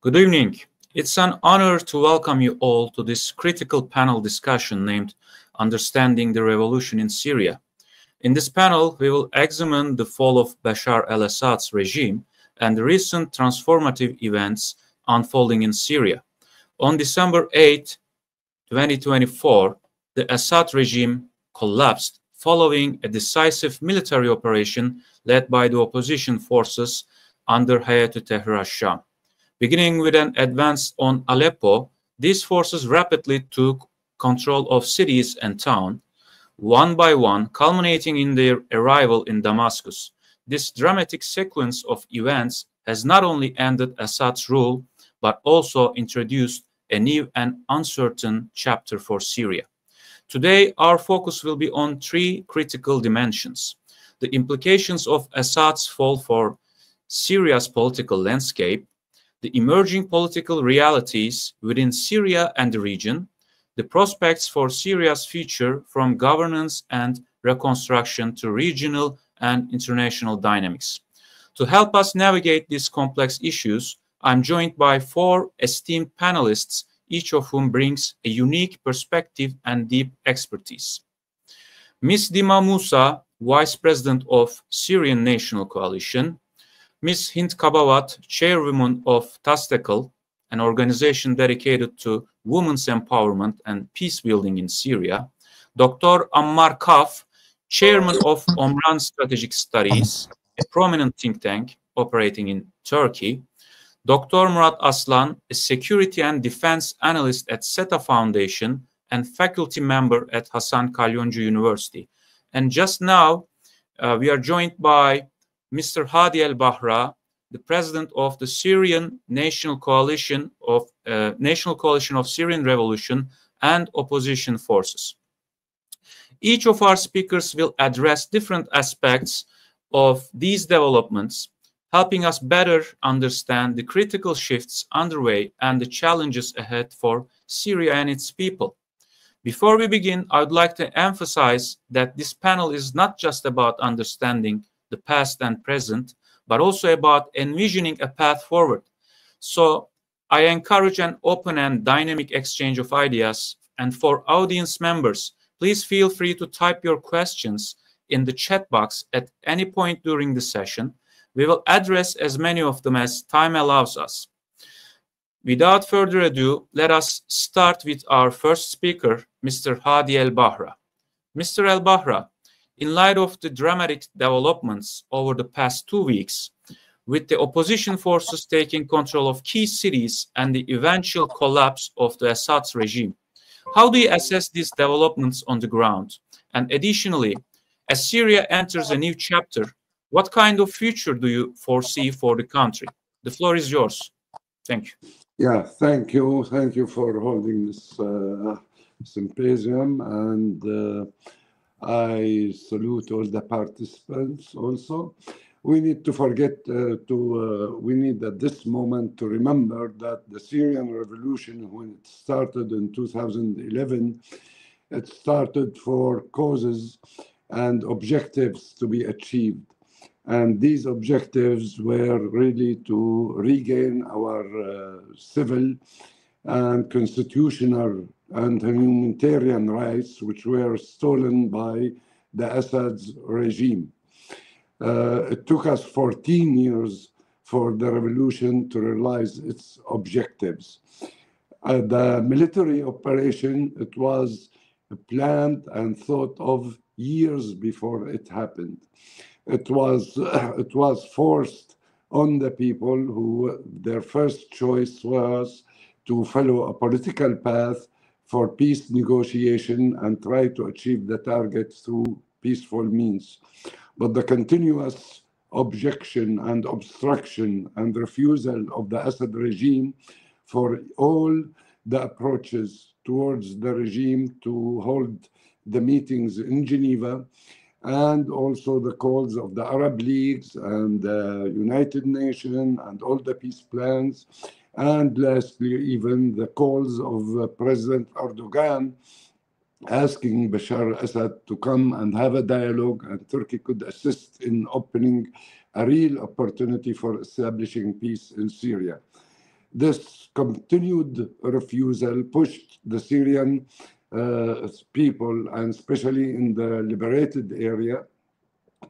Good evening. It's an honor to welcome you all to this critical panel discussion named Understanding the Revolution in Syria. In this panel, we will examine the fall of Bashar al-Assad's regime and the recent transformative events unfolding in Syria. On December 8, 2024, the Assad regime collapsed following a decisive military operation led by the opposition forces under Hayat Tahrir al-Sham. Beginning with an advance on Aleppo, these forces rapidly took control of cities and towns, one by one, culminating in their arrival in Damascus. This dramatic sequence of events has not only ended Assad's rule, but also introduced a new and uncertain chapter for Syria. Today, our focus will be on three critical dimensions: the implications of Assad's fall for Syria's political landscape, the emerging political realities within Syria and the region, the prospects for Syria's future from governance and reconstruction to regional and international dynamics. To help us navigate these complex issues, I'm joined by four esteemed panelists, each of whom brings a unique perspective and deep expertise. Ms. Dima Musa, Vice President of Syrian National Coalition; Ms. Hind Kabawat, Chairwoman of TASTAKEL, an organization dedicated to women's empowerment and peace building in Syria; Dr. Ammar Kahf, Chairman of OMRAN Strategic Studies, a prominent think tank operating in Turkey; Dr. Murat Aslan, a security and defense analyst at SETA Foundation and faculty member at Hasan Kalyoncu University. And just now, we are joined by Mr. Hadi al-Bahra, the president of the Syrian National Coalition of Syrian Revolution and Opposition Forces. Each of our speakers will address different aspects of these developments, helping us better understand the critical shifts underway and the challenges ahead for Syria and its people. Before we begin, I would like to emphasize that this panel is not just about understanding the past and present, but also about envisioning a path forward. So I encourage an open and dynamic exchange of ideas. And for audience members, please feel free to type your questions in the chat box at any point during the session. We will address as many of them as time allows us. Without further ado, let us start with our first speaker, Mr. Hadi al-Bahra. Mr. al-Bahra, in light of the dramatic developments over the past 2 weeks, with the opposition forces taking control of key cities and the eventual collapse of the Assad's regime, how do you assess these developments on the ground? And additionally, as Syria enters a new chapter, what kind of future do you foresee for the country? The floor is yours. Thank you. Yeah, thank you. Thank you for holding this symposium, and I salute all the participants also. We need to forget we need at this moment to remember that the Syrian revolution, when it started in 2011, it started for causes and objectives to be achieved. And these objectives were really to regain our civil and constitutional and humanitarian rights, which were stolen by the Assad's regime. It took us 14 years for the revolution to realize its objectives. The military operation, it was planned and thought of years before it happened. It was forced on the people who their first choice was to follow a political path for peace negotiation and try to achieve the target through peaceful means. But the continuous objection and obstruction and refusal of the Assad regime for all the approaches towards the regime to hold the meetings in Geneva, and also the calls of the Arab Leagues and the United Nations and all the peace plans, and lastly, even the calls of President Erdogan asking Bashar al-Assad to come and have a dialogue, and Turkey could assist in opening a real opportunity for establishing peace in Syria. This continued refusal pushed the Syrian people, and especially in the liberated area,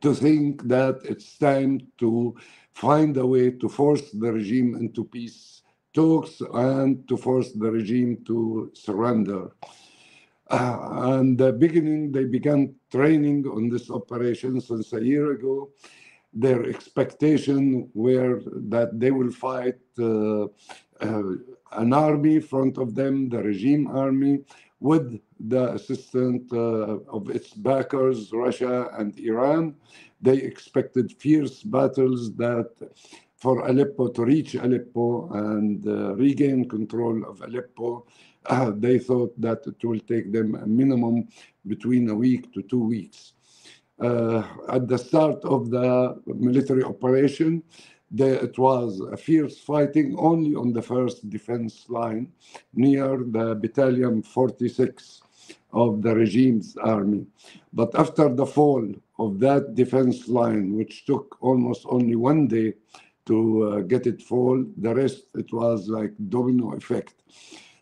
to think that it's time to find a way to force the regime into peace talks and to force the regime to surrender. And the beginning, they began training on this operation since a year ago. Their expectation were that they will fight an army in front of them, the regime army, with the assistance of its backers, Russia and Iran. They expected fierce battles that for Aleppo to reach Aleppo and regain control of Aleppo. They thought that it will take them a minimum between a week to 2 weeks. At the start of the military operation, it was a fierce fighting only on the first defense line near the Battalion 46 of the regime's army. But after the fall of that defense line, which took almost only 1 day to get it fall, the rest, it was like domino effect.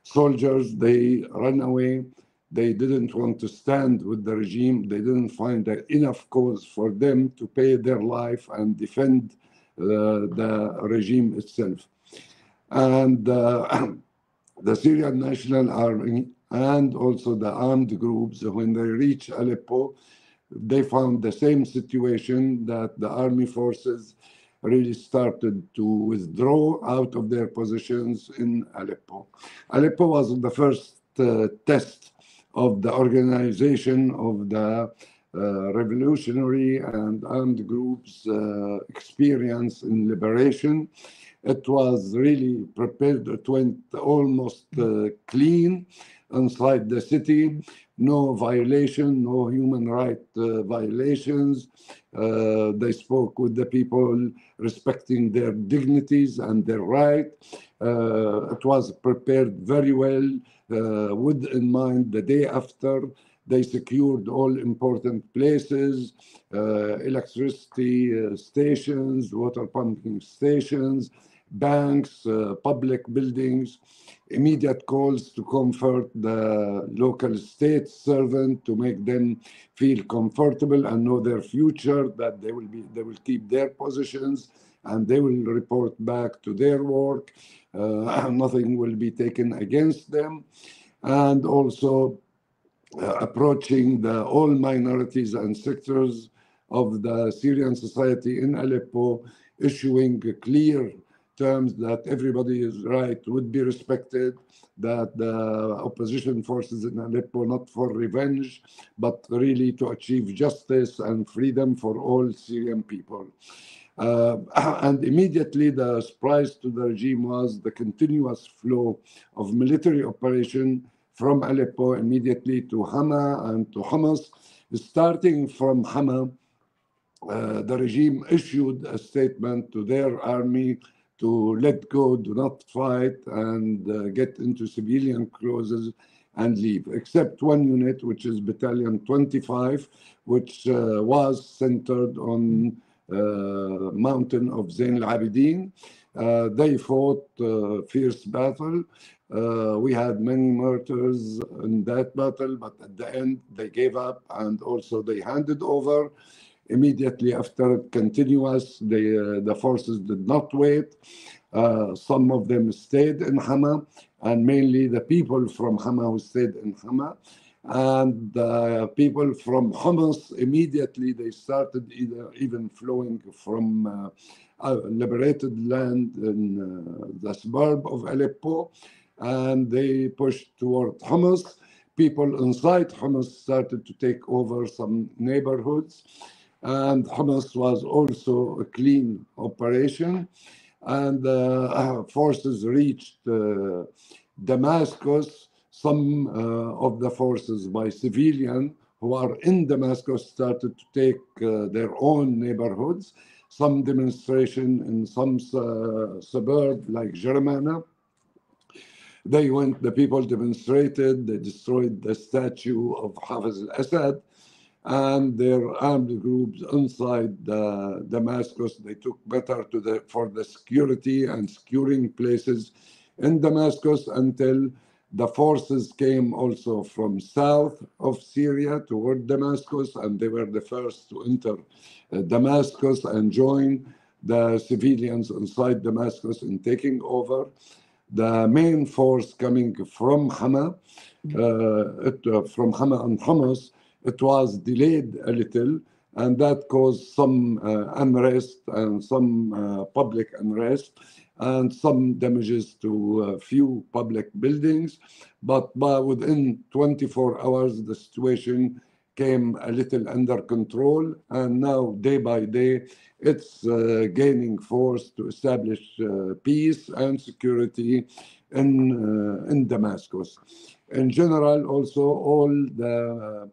Soldiers, they ran away. They didn't want to stand with the regime. They didn't find enough cause for them to pay their life and defend the regime itself. And the Syrian National Army and also the armed groups, when they reached Aleppo, they found the same situation, that the army forces really started to withdraw out of their positions in Aleppo. Aleppo was the first test of the organization of the revolutionary and armed groups' experience in liberation. It was really prepared. It went almost clean inside the city. No violation, no human rights violations. They spoke with the people, respecting their dignities and their rights. It was prepared very well, with in mind the day after. They secured all important places, electricity stations, water pumping stations, banks, public buildings, immediate calls to comfort the local state servant to make them feel comfortable and know their future, that they will keep their positions and they will report back to their work. Nothing will be taken against them. And also approaching all minorities and sectors of the Syrian society in Aleppo, issuing clear terms that everybody's right would be respected, that the opposition forces in Aleppo, not for revenge, but really to achieve justice and freedom for all Syrian people. And immediately the surprise to the regime was the continuous flow of military operation from Aleppo immediately to Hama and to Hamas. Starting from Hama, the regime issued a statement to their army to let go, do not fight, and get into civilian clothes and leave, except one unit, which is Battalion 25, which was centered on mountain of Zain al-Abidin. They fought fierce battle. We had many martyrs in that battle, but at the end they gave up, and also they handed over. Immediately after continuous, the forces did not wait. Some of them stayed in Hama, and mainly the people from Hama who stayed in Hama. And the people from Hamas, immediately they started even flowing from liberated land in the suburb of Aleppo, and they pushed toward Hamas. People inside Hamas started to take over some neighborhoods, and Hamas was also a clean operation. And forces reached Damascus. Some of the forces by civilian who are in Damascus started to take their own neighborhoods. Some demonstration in some suburb like Jermana. The people demonstrated, they destroyed the statue of Hafiz al-Assad. and their armed groups inside Damascus. They took better for the security and securing places in Damascus until the forces came also from south of Syria toward Damascus, and they were the first to enter Damascus and join the civilians inside Damascus in taking over. The main force coming from Hama, from Hama and Hamas, it was delayed a little, and that caused some unrest and some public unrest and some damages to a few public buildings. But within 24 hours, the situation came a little under control, and now day by day, it's gaining force to establish peace and security in Damascus. In general, also, all the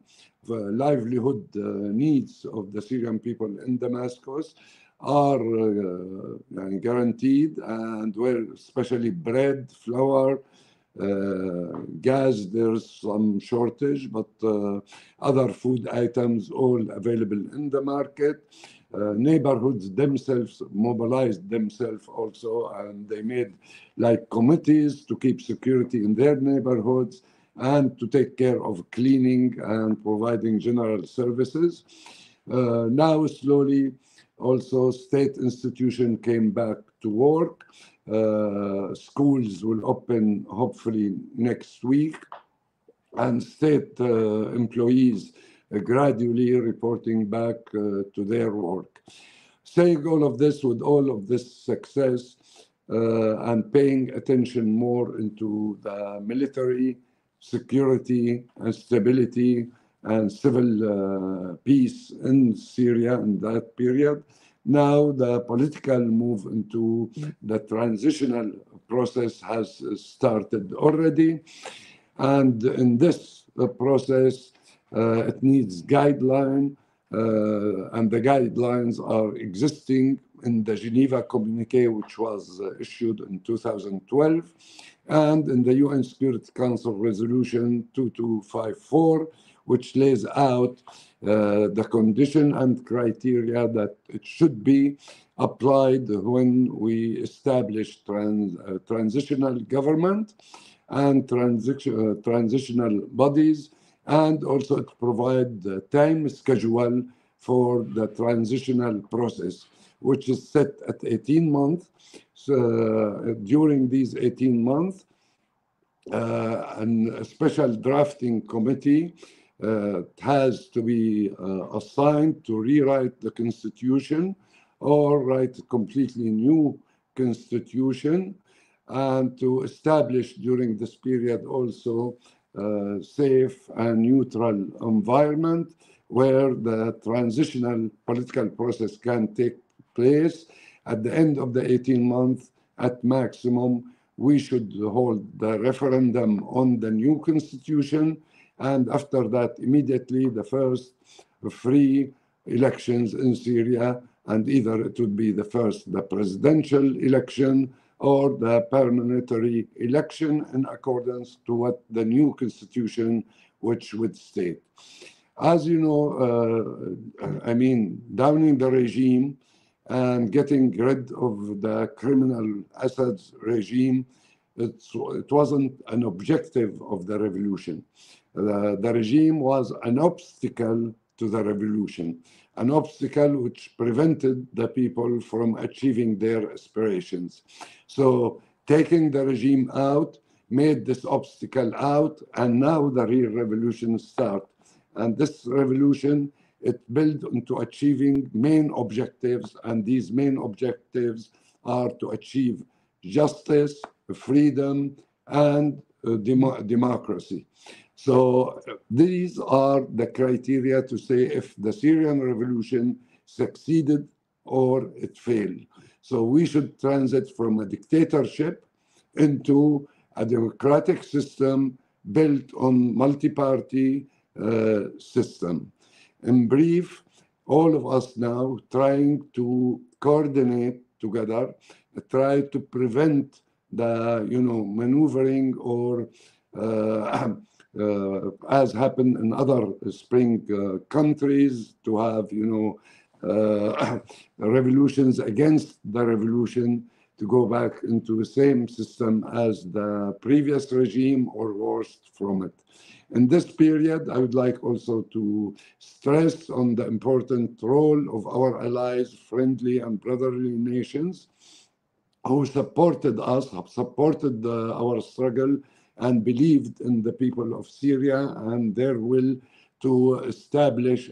livelihood needs of the Syrian people in Damascus are guaranteed, and where especially bread, flour, gas, there's some shortage, but other food items all available in the market. Neighborhoods themselves mobilized themselves also, and they made like committees to keep security in their neighborhoods and to take care of cleaning and providing general services. Now slowly also state institution came back to work. Schools will open hopefully next week, and state employees gradually reporting back to their work. Saying all of this, with all of this success and paying attention more into the military, security and stability and civil peace in Syria in that period, now the political move into the transitional process has started already. And in this process, it needs guideline, and the guidelines are existing in the Geneva Communique, which was issued in 2012, and in the UN Security Council Resolution 2254, which lays out the condition and criteria that it should be applied when we establish transitional government and transitional bodies, and also to provide the time schedule for the transitional process, which is set at 18 months. So during these 18 months, a special drafting committee has to be assigned to rewrite the constitution or write a completely new constitution, and to establish during this period also safe and neutral environment where the transitional political process can take place. At the end of the 18 months, at maximum, we should hold the referendum on the new constitution, and after that, immediately the first free elections in Syria, and either it would be the presidential election or the parliamentary election in accordance to what the new constitution which would state. As you know, downing the regime and getting rid of the criminal Assad's regime, it wasn't an objective of the revolution. The regime was an obstacle to the revolution, an obstacle which prevented the people from achieving their aspirations. So taking the regime out made this obstacle out, and now the real revolution starts. And this revolution, it built into achieving main objectives, and these main objectives are to achieve justice, freedom, and democracy. So these are the criteria to say if the Syrian revolution succeeded or it failed. So we should transit from a dictatorship into a democratic system built on multi-party system. In brief, all of us now trying to coordinate together, try to prevent the maneuvering or as happened in other spring countries, to have, revolutions against the revolution, to go back into the same system as the previous regime or worse from it. In this period, I would like also to stress on the important role of our allies, friendly and brotherly nations, who supported us, have supported our struggle, and believed in the people of Syria and their will to establish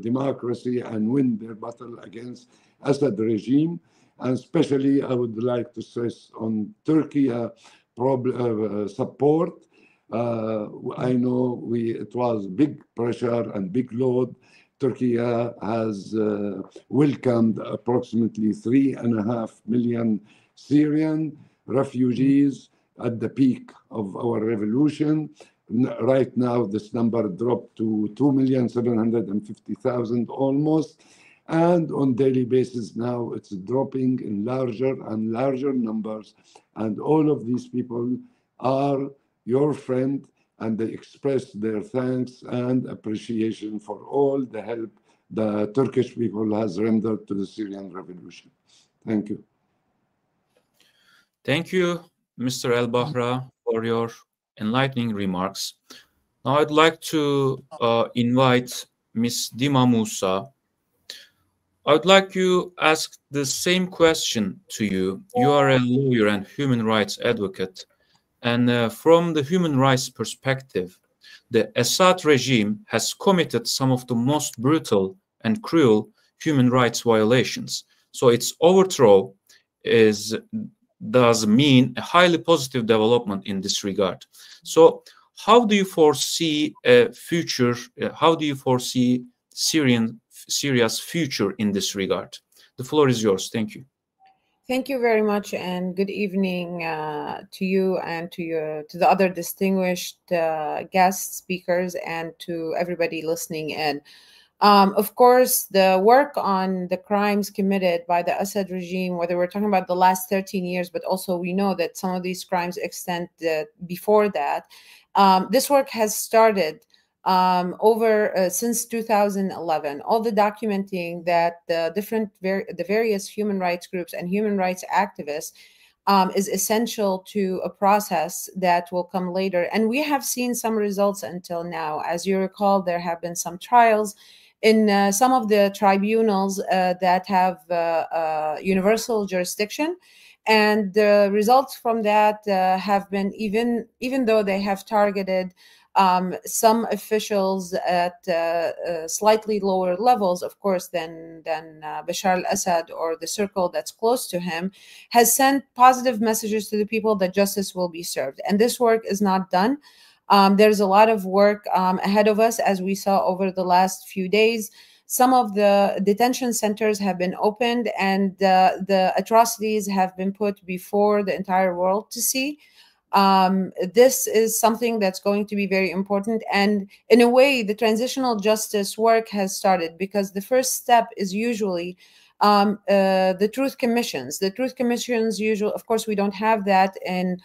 democracy and win their battle against Assad regime. And especially, I would like to stress on Turkey support. I know it was big pressure and big load. Turkey has welcomed approximately 3.5 million Syrian refugees at the peak of our revolution. Right now, this number dropped to 2,750,000 almost. And on daily basis now, it's dropping in larger and larger numbers. And all of these people are your friend, and they express their thanks and appreciation for all the help the Turkish people has rendered to the Syrian revolution. Thank you. Thank you, Mr. El-Bahra, for your enlightening remarks. Now I'd like to invite Ms. Dima Musa. I would like to ask the same question to you. You are a lawyer and human rights advocate. And from the human rights perspective, the Assad regime has committed some of the most brutal and cruel human rights violations. So its overthrow does mean a highly positive development in this regard. So how do you foresee a future, how do you foresee Syria's future in this regard? The floor is yours. Thank you. Thank you very much, and good evening to you and to the other distinguished guest speakers and to everybody listening in. Of course, the work on the crimes committed by the Assad regime, whether we're talking about the last 13 years, but also we know that some of these crimes extend before that. This work has started since 2011. All the documenting that the various human rights groups and human rights activists is essential to a process that will come later. And we have seen some results until now. As you recall, there have been some trials in some of the tribunals that have universal jurisdiction. And the results from that have been, even though they have targeted some officials at slightly lower levels, of course, than Bashar al-Assad or the circle that's close to him, has sent positive messages to the people that justice will be served. And this work is not done. There's a lot of work ahead of us, as we saw over the last few days. Some of the detention centers have been opened, and the atrocities have been put before the entire world to see. This is something that's going to be very important. And in a way, the transitional justice work has started, because the first step is usually the truth commissions. The truth commissions usually, of course, we don't have that in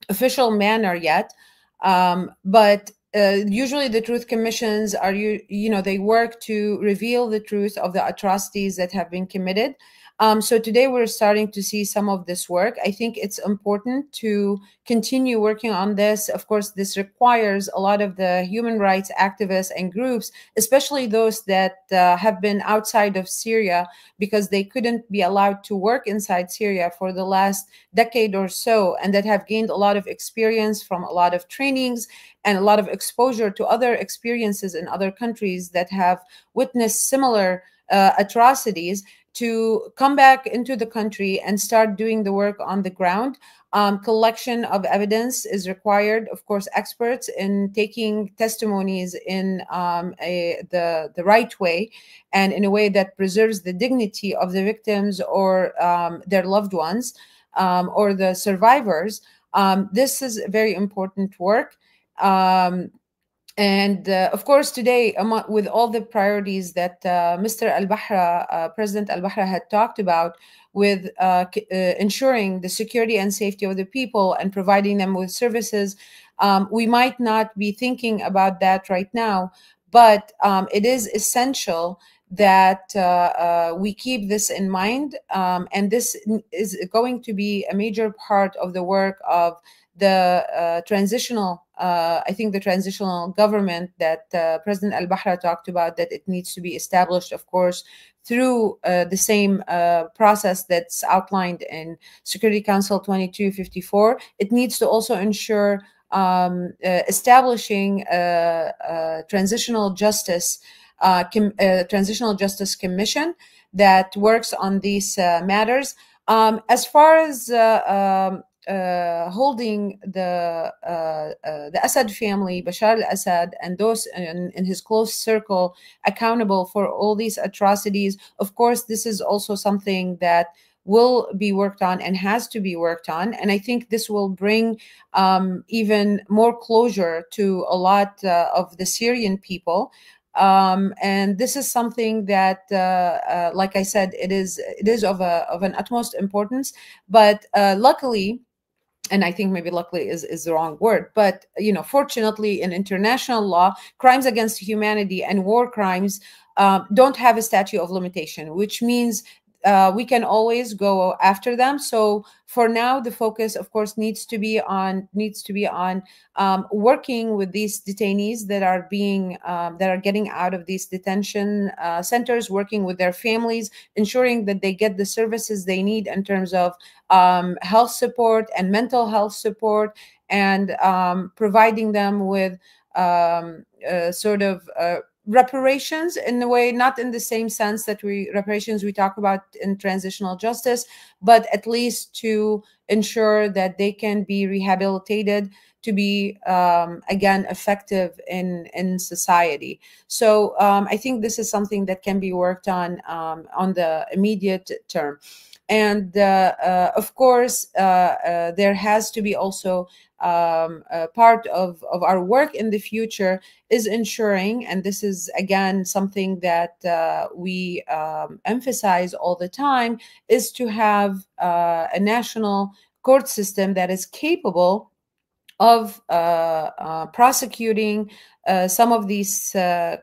official manner yet, but usually the truth commissions are, they work to reveal the truth of the atrocities that have been committed. So today we're starting to see some of this work. I think it's important to continue working on this. Of course, this requires a lot of the human rights activists and groups, especially those that have been outside of Syria because they couldn't be allowed to work inside Syria for the last decade or so, and that have gained a lot of experience from a lot of trainings and a lot of exposure to other experiences in other countries that have witnessed similar atrocities, to come back into the country and start doing the work on the ground. Collection of evidence is required. Of course, experts in taking testimonies in the right way and in a way that preserves the dignity of the victims or their loved ones or the survivors. This is very important work. And of course, today, with all the priorities that Mr. Al-Bahra, President Al-Bahra had talked about, with ensuring the security and safety of the people and providing them with services, we might not be thinking about that right now, but it is essential that we keep this in mind. And this is going to be a major part of the work of the transitional, I think the transitional government that President Al-Bahra talked about, that it needs to be established, of course, through the same process that's outlined in Security Council 2254. It needs to also ensure establishing a transitional justice commission that works on these matters. As far as holding the Assad family, Bashar al-Assad, and those in his close circle accountable for all these atrocities, of course, this is also something that will be worked on and has to be worked on. And I think this will bring even more closure to a lot of the Syrian people. And this is something that, like I said, it is of an utmost importance. But luckily, and I think maybe luckily is the wrong word, but fortunately, in international law, crimes against humanity and war crimes don't have a statute of limitation, which means we can always go after them. So for now, the focus, of course, needs to be on working with these detainees that are getting out of these detention centers, working with their families, ensuring that they get the services they need in terms of health support and mental health support, and providing them with sort of reparations in a way, not in the same sense that reparations we talk about in transitional justice, but at least to ensure that they can be rehabilitated to be again effective in society. So I think this is something that can be worked on the immediate term. And of course, there has to be also part of our work in the future is ensuring, and this is again something that we emphasize all the time, is to have a national court system that is capable of prosecuting some of these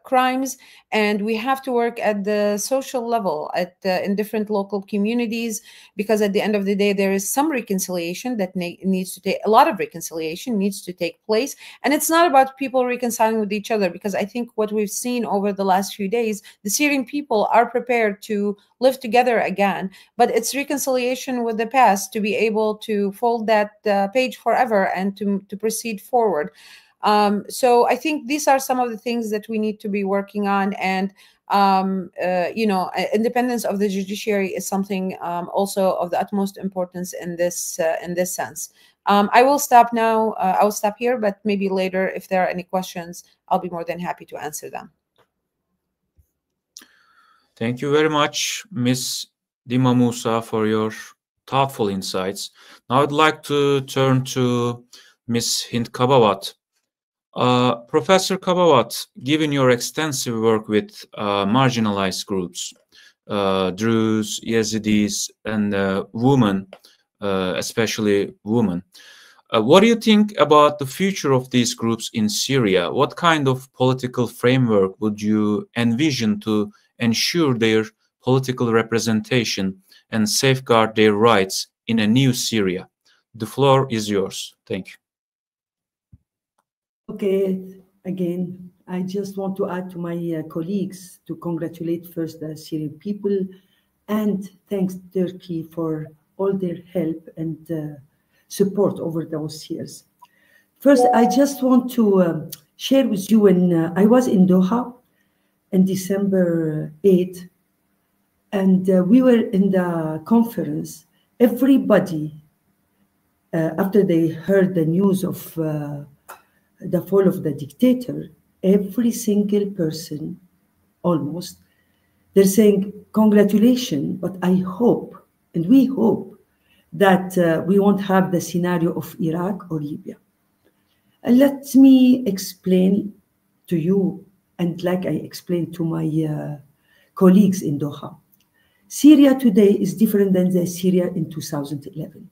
crimes. And we have to work at the social level, in different local communities, because at the end of the day, there is some reconciliation that needs to take, a lot of reconciliation needs to take place. And it's not about people reconciling with each other, because I think what we've seen over the last few days, the Syrian people are prepared to live together again, but it's reconciliation with the past to be able to fold that page forever and to proceed forward. So I think these are some of the things that we need to be working on. And independence of the judiciary is something also of the utmost importance in this sense. I will stop now. I will stop here, but maybe later, if there are any questions, I'll be more than happy to answer them. Thank you very much, Ms. Dima Musa, for your thoughtful insights. Now I'd like to turn to Ms. Hind Kabawat. Professor Kabawat, given your extensive work with marginalized groups, Druze, Yazidis, and women, especially women, what do you think about the future of these groups in Syria? What kind of political framework would you envision to ensure their political representation and safeguard their rights in a new Syria? The floor is yours. Thank you. Okay, again, I just want to add to my colleagues to congratulate first the Syrian people and thanks Turkey for all their help and support over those years. First, I just want to share with you when I was in Doha on December 8th, and we were in the conference. Everybody, after they heard the news of the fall of the dictator, every single person, almost, they're saying, congratulations, but I hope, and we hope, that we won't have the scenario of Iraq or Libya. And let me explain to you, and like I explained to my colleagues in Doha, Syria today is different than the Syria in 2011.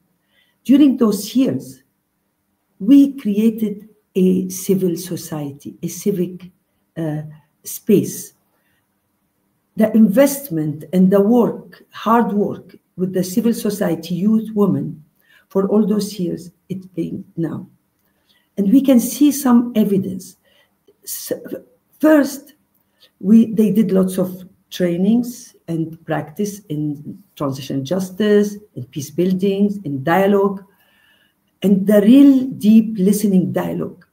During those years, we created a civil society, a civic space. The investment and the work, hard work with the civil society, youth, women, for all those years, it's paying now. And we can see some evidence. First, they did lots of trainings and practice in transition justice, in peace buildings, in dialogue, and the real deep listening dialogue.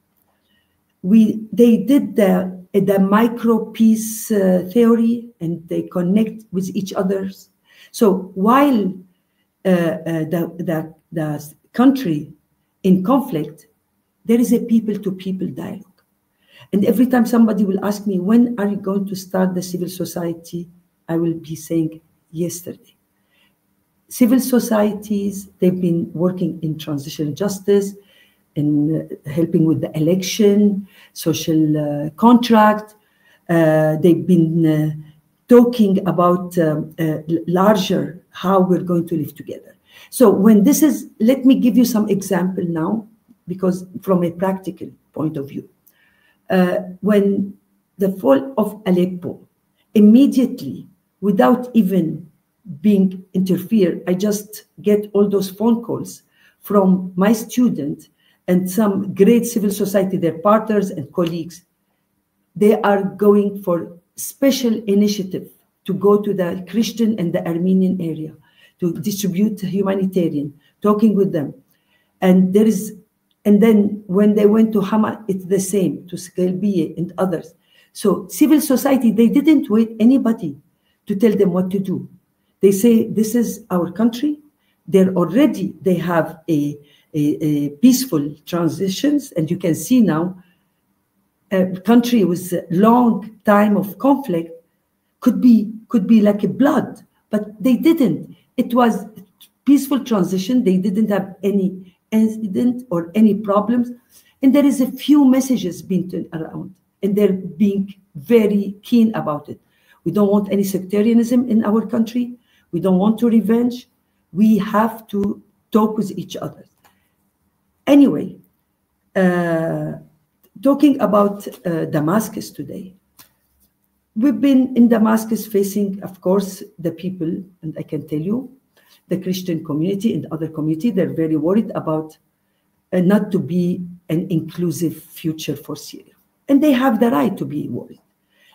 They did the micro peace theory, and they connect with each other. So while the country in conflict, there is a people-to-people dialogue. And every time somebody will ask me, when are you going to start the civil society? I will be saying, yesterday. Civil societies, they've been working in transition justice, in helping with the election, social contract. They've been talking about larger how we're going to live together. So when this is, let me give you some example now, because from a practical point of view. When the fall of Aleppo, immediately, without even being interfered, I just get all those phone calls from my student and some great civil society, their partners and colleagues. They are going for special initiative to go to the Christian and the Armenian area to distribute humanitarian, talking with them. And then when they went to Hama, it's the same, to Skelbiye and others. So civil society, they didn't wait anybody to tell them what to do. They say, this is our country. They have a peaceful transitions. And you can see now, a country with a long time of conflict could be like a blood, but they didn't. It was peaceful transition. They didn't have any incident or any problems. And there is a few messages being turned around, and they're being very keen about it. We don't want any sectarianism in our country. We don't want to revenge. We have to talk with each other. Anyway, talking about Damascus today, we've been in Damascus facing, of course, the people, and I can tell you, the Christian community and other community, they're very worried about not to be an inclusive future for Syria. And they have the right to be worried.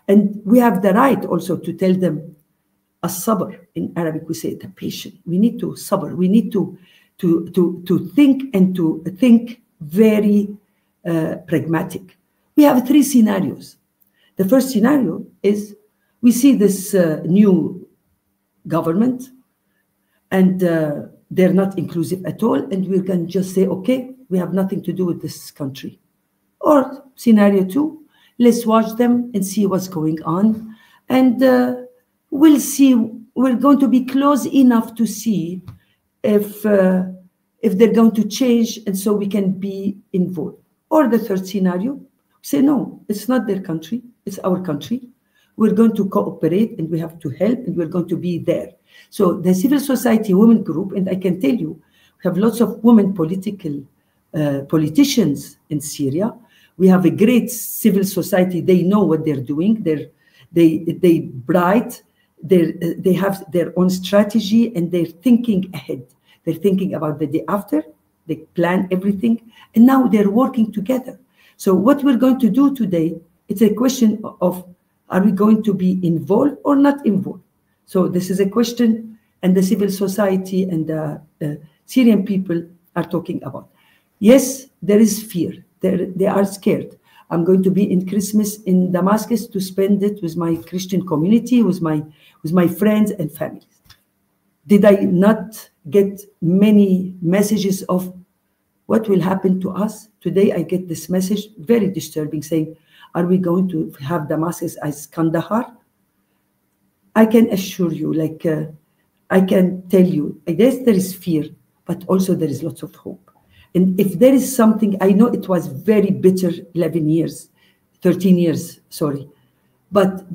And we have the right also to tell them, as-sabr, in Arabic we say the patient. We need to sabr. We need to think and to think very pragmatic. We have three scenarios. The first scenario is we see this new government, and they're not inclusive at all, and we can just say, okay, we have nothing to do with this country. Or scenario two, let's watch them and see what's going on, and we'll see. We're going to be close enough to see if they're going to change, and so we can be involved. Or the third scenario, say, no, it's not their country, it's our country. We're going to cooperate, and we have to help, and we're going to be there. So the civil society women group, and I can tell you, we have lots of women politicians in Syria. We have a great civil society. They know what they're doing. They bright. They have their own strategy, and they're thinking ahead. They're thinking about the day after. They plan everything, and now they're working together. So what we're going to do today, it's a question of, are we going to be involved or not involved? So this is a question, and the civil society and the Syrian people are talking about. Yes, there is fear. They are scared. I'm going to be in Christmas in Damascus to spend it with my Christian community, with my friends and families. Did I not get many messages of what will happen to us? Today I get this message, very disturbing, saying, are we going to have Damascus as Kandahar? I can assure you, I can tell you, I guess there is fear, but also there is lots of hope. And if there is something, I know it was very bitter 11 years 13 years, sorry. But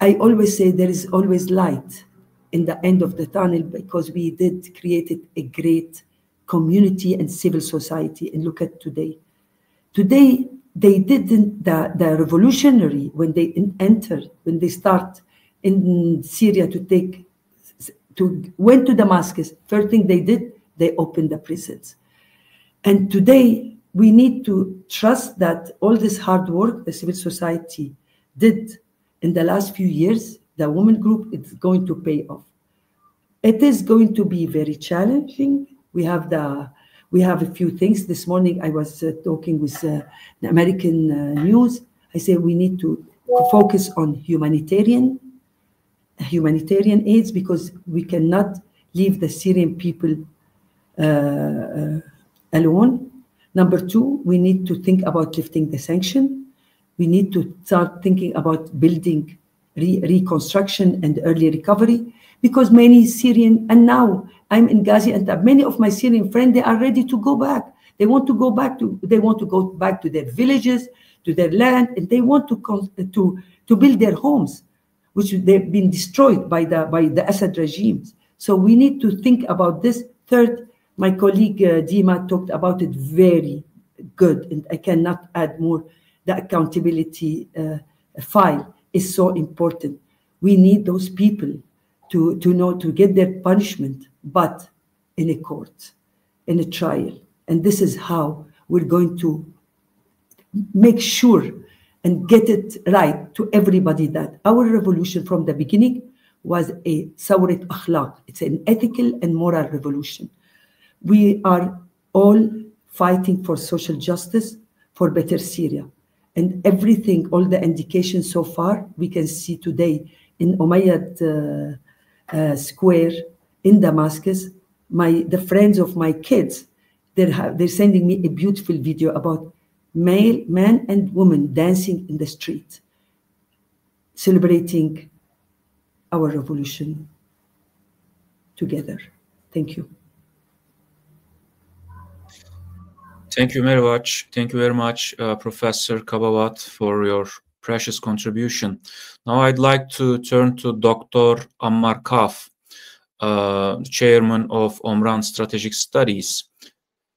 I always say there is always light in the end of the tunnel, because we did created a great community and civil society. And look at today. Today, they didn't, the revolutionary, when they when they start in Syria went to Damascus, first thing they did, they opened the prisons. And today, we need to trust that all this hard work the civil society did in the last few years, the women group, it's going to pay off. It is going to be very challenging. We have a few things. This morning, I was talking with the American news. I said we need to focus on humanitarian aids, because we cannot leave the Syrian people alone. Number two, we need to think about lifting the sanction. We need to start thinking about building reconstruction and early recovery, because many Syrian, and now I'm in Gaziantep, many of my Syrian friends, they are ready to go back. They want to go back to their villages, to their land, and they want to build their homes, which they've been destroyed by the Assad regimes. So we need to think about this. Third, my colleague Dima talked about it very good, and I cannot add more. The accountability file is so important. We need those people to get their punishment, but in a court, in a trial. And this is how we're going to make sure and get it right to everybody that our revolution from the beginning was a Sawrat Akhlaq. It's an ethical and moral revolution. We are all fighting for social justice, for better Syria. And everything, all the indications so far, we can see today in Umayyad Square in Damascus, the friends of my kids, they're sending me a beautiful video about man and woman dancing in the street, celebrating our revolution together. Thank you. Thank you very much. Thank you very much, Professor Kabawat, for your precious contribution. Now I'd like to turn to Dr. Ammar Kahf, Chairman of OMRAN Strategic Studies.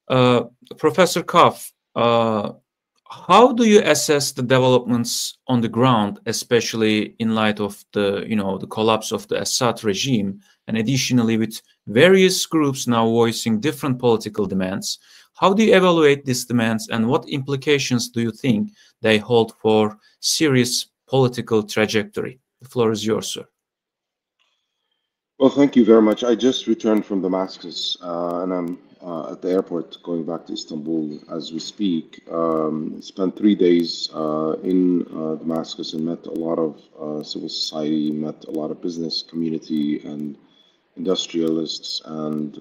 Professor Kahf, how do you assess the developments on the ground, especially in light of the collapse of the Assad regime, and additionally with various groups now voicing different political demands? How do you evaluate these demands, and what implications do you think they hold for Syria's political trajectory? The floor is yours, sir. Well, thank you very much. I just returned from Damascus, and I'm at the airport going back to Istanbul as we speak. Spent 3 days in Damascus and met a lot of civil society, met a lot of business community and industrialists and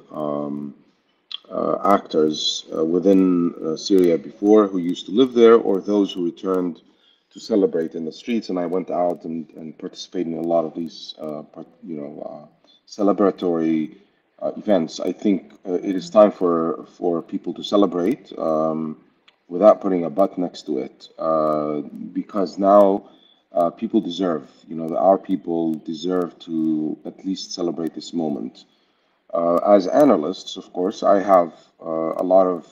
actors within Syria before, who used to live there, or those who returned to celebrate in the streets. And I went out and participated in a lot of these, celebratory events. I think it is time for people to celebrate without putting a but next to it, because now people deserve, our people deserve to at least celebrate this moment. As analysts, of course, I have a lot of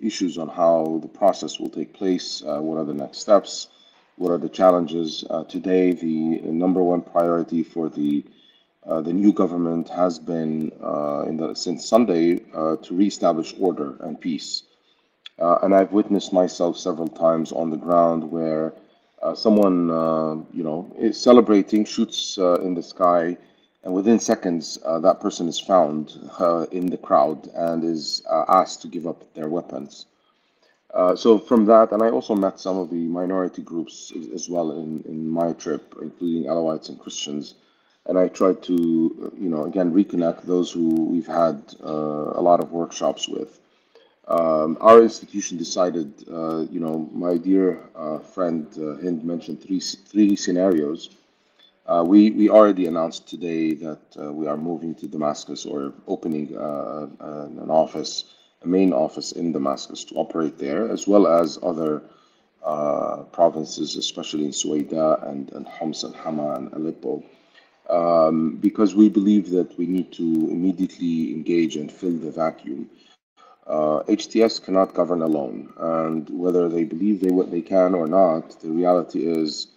issues on how the process will take place, what are the next steps, what are the challenges. Today, the number one priority for the new government has been, since Sunday, to reestablish order and peace. And I've witnessed myself several times on the ground where someone, is celebrating, shoots in the sky, and within seconds, that person is found in the crowd and is asked to give up their weapons. So from that, and I also met some of the minority groups as well in my trip, including Alawites and Christians. And I tried to, again, reconnect those who we've had a lot of workshops with. Our institution decided, my dear friend Hind mentioned three scenarios. We already announced today that we are moving to Damascus, or opening an office, a main office in Damascus, to operate there, as well as other provinces, especially in Suwaida and Homs and Hama and Aleppo, because we believe that we need to immediately engage and fill the vacuum. HTS cannot govern alone, and whether they believe they can or not, the reality is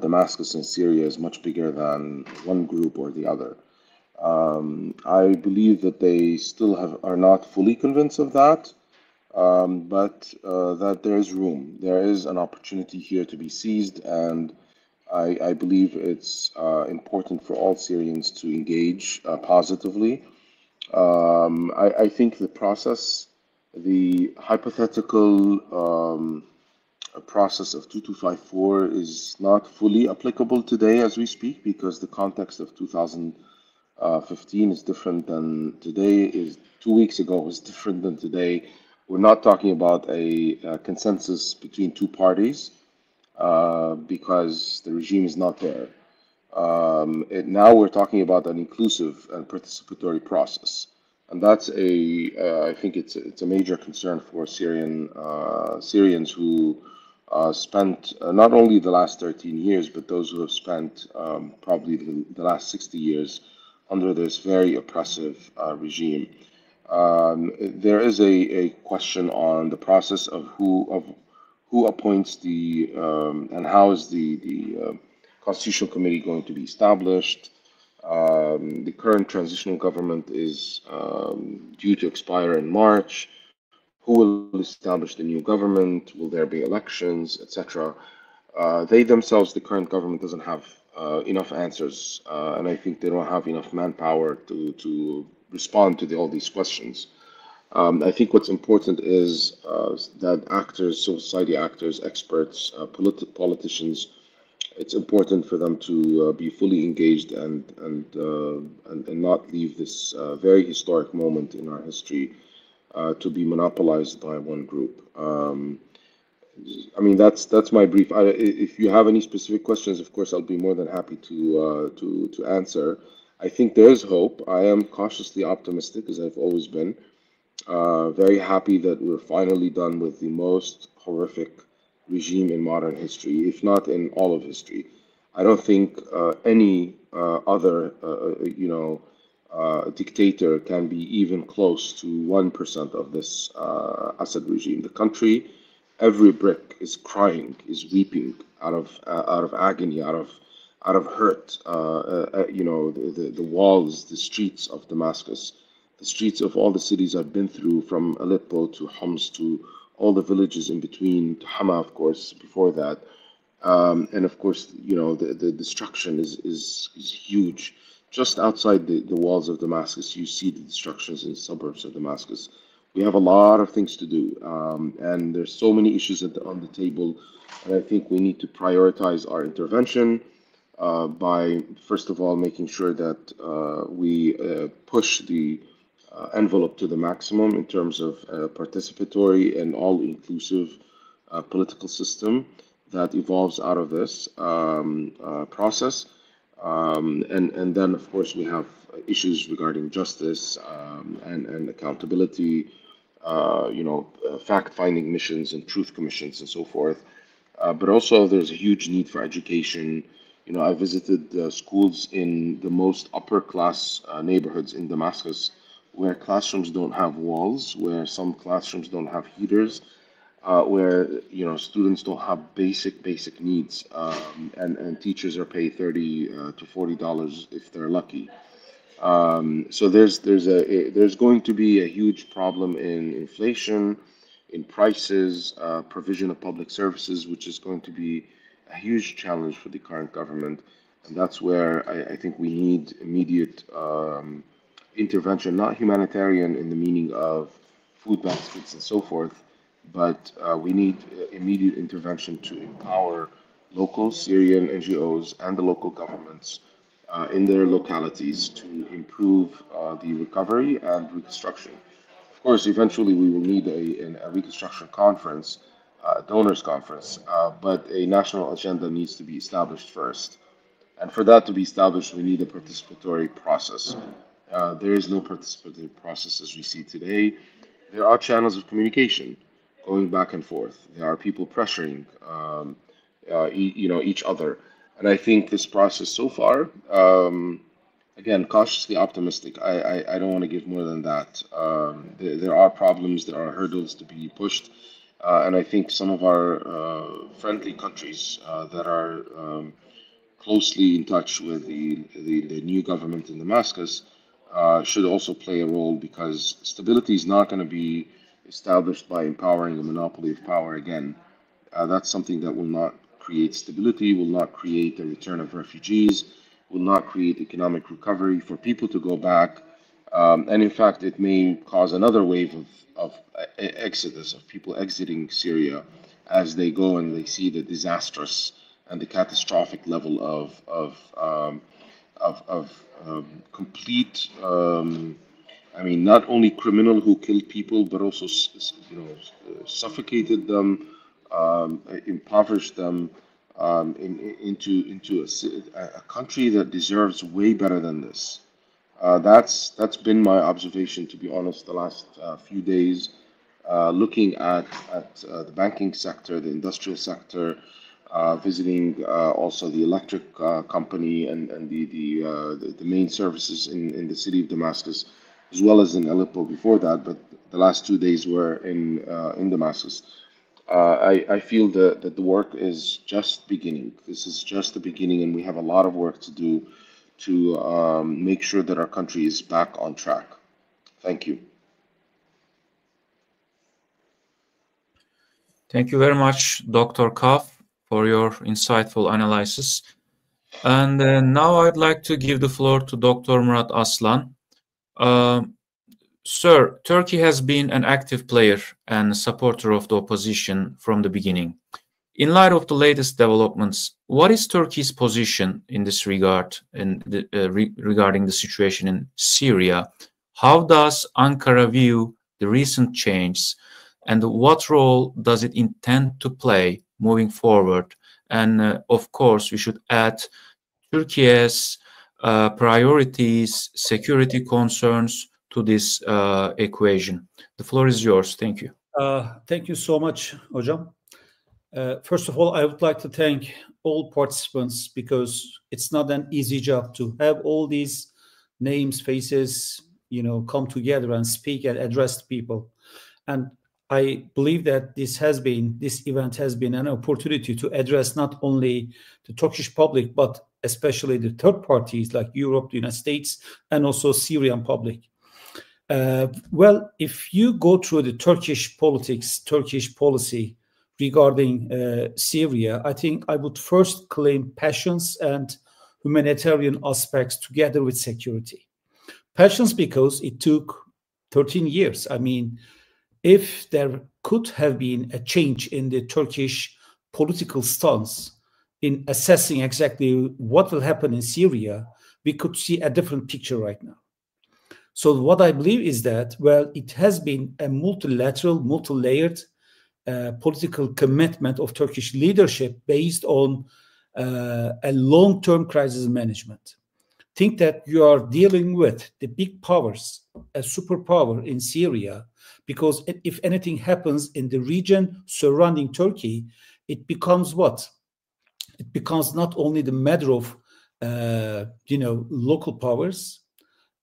Damascus and Syria is much bigger than one group or the other. I believe that they still are not fully convinced of that, but that there is room. There is an opportunity here to be seized, and I believe it's important for all Syrians to engage positively. I think the process, the hypothetical process of 2254 is not fully applicable today as we speak, because the context of 2015 is different than today, 2 weeks ago was different than today. We're not talking about a consensus between two parties because the regime is not there. Now we're talking about an inclusive and participatory process, and that's I think it's a major concern for Syrians who spent not only the last 13 years, but those who have spent probably the last 60 years under this very oppressive regime. There is a question on the process of who appoints and how is the Constitutional Committee going to be established. The current transitional government is due to expire in March. Who will establish the new government? Will there be elections, etc.? They themselves, the current government, doesn't have enough answers, and I think they don't have enough manpower to respond to all these questions. I think what's important is that actors, civil society actors, experts, politicians, it's important for them to be fully engaged and not leave this very historic moment in our history to be monopolized by one group. I mean, that's my brief. If you have any specific questions, of course, I'll be more than happy to answer. I think there is hope. I am cautiously optimistic, as I've always been. Very happy that we're finally done with the most horrific regime in modern history, if not in all of history. I don't think any other, dictator can be even close to 1% of this Assad regime. The country, every brick is crying, is weeping out of agony, out of hurt. The walls, the streets of Damascus, the streets of all the cities I've been through, from Aleppo to Homs to all the villages in between, to Hama, of course, before that. And of course, the destruction is huge. Just outside the walls of Damascus, you see the destructions in the suburbs of Damascus. We have a lot of things to do, and there's so many issues on the table, and I think we need to prioritize our intervention by, first of all, making sure that we push the envelope to the maximum in terms of participatory and all-inclusive political system that evolves out of this process. And then, of course, we have issues regarding justice and accountability, fact-finding missions and truth commissions and so forth. But also, there's a huge need for education. I visited schools in the most upper-class neighborhoods in Damascus, where classrooms don't have walls, where some classrooms don't have heaters, where students don't have basic needs, and teachers are paid $30 to $40 if they're lucky. So there's going to be a huge problem in inflation, in prices, provision of public services, which is going to be a huge challenge for the current government, and that's where I think we need immediate intervention, not humanitarian in the meaning of food baskets and so forth, but we need immediate intervention to empower local Syrian NGOs and the local governments in their localities to improve the recovery and reconstruction. Of course, eventually we will need a reconstruction conference, donors conference, but a national agenda needs to be established first. And for that to be established, we need a participatory process. There is no participatory process as we see today. There are channels of communication, going back and forth. There are people pressuring, each other. And I think this process so far, again, cautiously optimistic. I don't want to give more than that. There are problems, there are hurdles to be pushed. And I think some of our friendly countries that are closely in touch with the new government in Damascus should also play a role, because stability is not going to be established by empowering a monopoly of power again. That's something that will not create stability, will not create a return of refugees, will not create economic recovery for people to go back. And in fact, it may cause another wave of exodus, of people exiting Syria as they go and they see the disastrous and the catastrophic level of complete, not only criminal who killed people, but also, suffocated them, impoverished them into a country that deserves way better than this. That's been my observation, to be honest, the last few days, looking at the banking sector, the industrial sector, visiting also the electric company and the main services in the city of Damascus, as well as in Aleppo before that. But the last 2 days were in Damascus. I feel that the work is just beginning. This is just the beginning, and we have a lot of work to do to make sure that our country is back on track. Thank you. Thank you very much, Dr. Kahf, for your insightful analysis. And now I'd like to give the floor to Dr. Murat Aslan. Sir, Turkey has been an active player and supporter of the opposition from the beginning. In light of the latest developments, what is Turkey's position in this regard, regarding the situation in Syria? How does Ankara view the recent changes, and what role does it intend to play moving forward? And of course, we should add Turkey's priorities, security concerns to this equation. The floor is yours. Thank you. Thank you so much, Hocam. First of all, I would like to thank all participants, because it's not an easy job to have all these names, faces, come together and speak and address people. And I believe that this event has been an opportunity to address not only the Turkish public, but especially the third parties like Europe, the United States, and also Syrian public. Well, if you go through the Turkish politics, Turkish policy regarding Syria, I think I would first claim passions and humanitarian aspects together with security. Passions because it took 13 years. I mean, if there could have been a change in the Turkish political stance in assessing exactly what will happen in Syria, we could see a different picture right now. So what I believe is that, well, it has been a multilateral, multi-layered political commitment of Turkish leadership based on a long-term crisis management. Think that you are dealing with the big powers, a superpower in Syria, because if anything happens in the region surrounding Turkey, it becomes what? It becomes not only the matter of local powers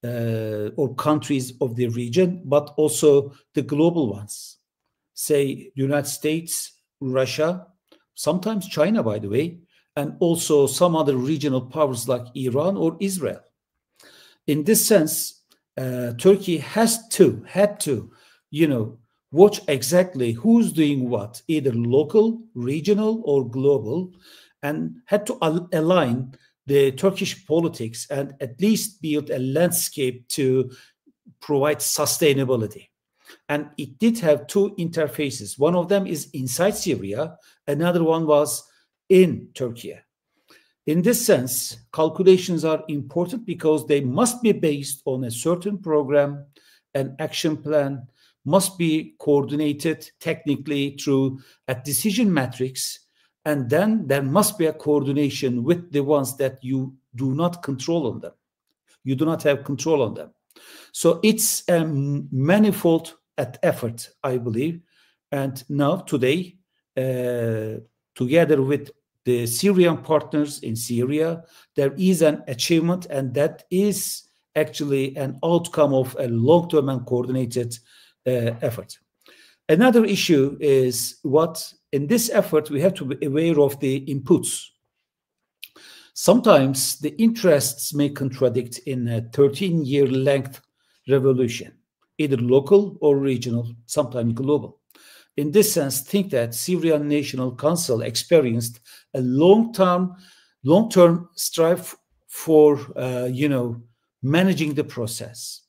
or countries of the region, but also the global ones. Say United States, Russia, sometimes China, by the way, and also some other regional powers like Iran or Israel. In this sense, Turkey had to, watch exactly who's doing what, either local, regional, or global, and had to align the Turkish politics and at least build a landscape to provide sustainability. And it did have two interfaces. One of them is inside Syria, another one was in Turkey. In this sense, calculations are important because they must be based on a certain program, an action plan, must be coordinated technically through a decision matrix, and then there must be a coordination with the ones that you do not control on them. You do not have control on them. So it's a manifold effort, I believe, And now, today, together with the Syrian partners in Syria, there is an achievement, and that is actually an outcome of a long-term and coordinated effort. Another issue is what, in this effort, we have to be aware of the inputs. Sometimes the interests may contradict in a 13-year length revolution, either local or regional, sometimes global. In this sense, think that Syrian National Council experienced a long-term strive for, managing the process.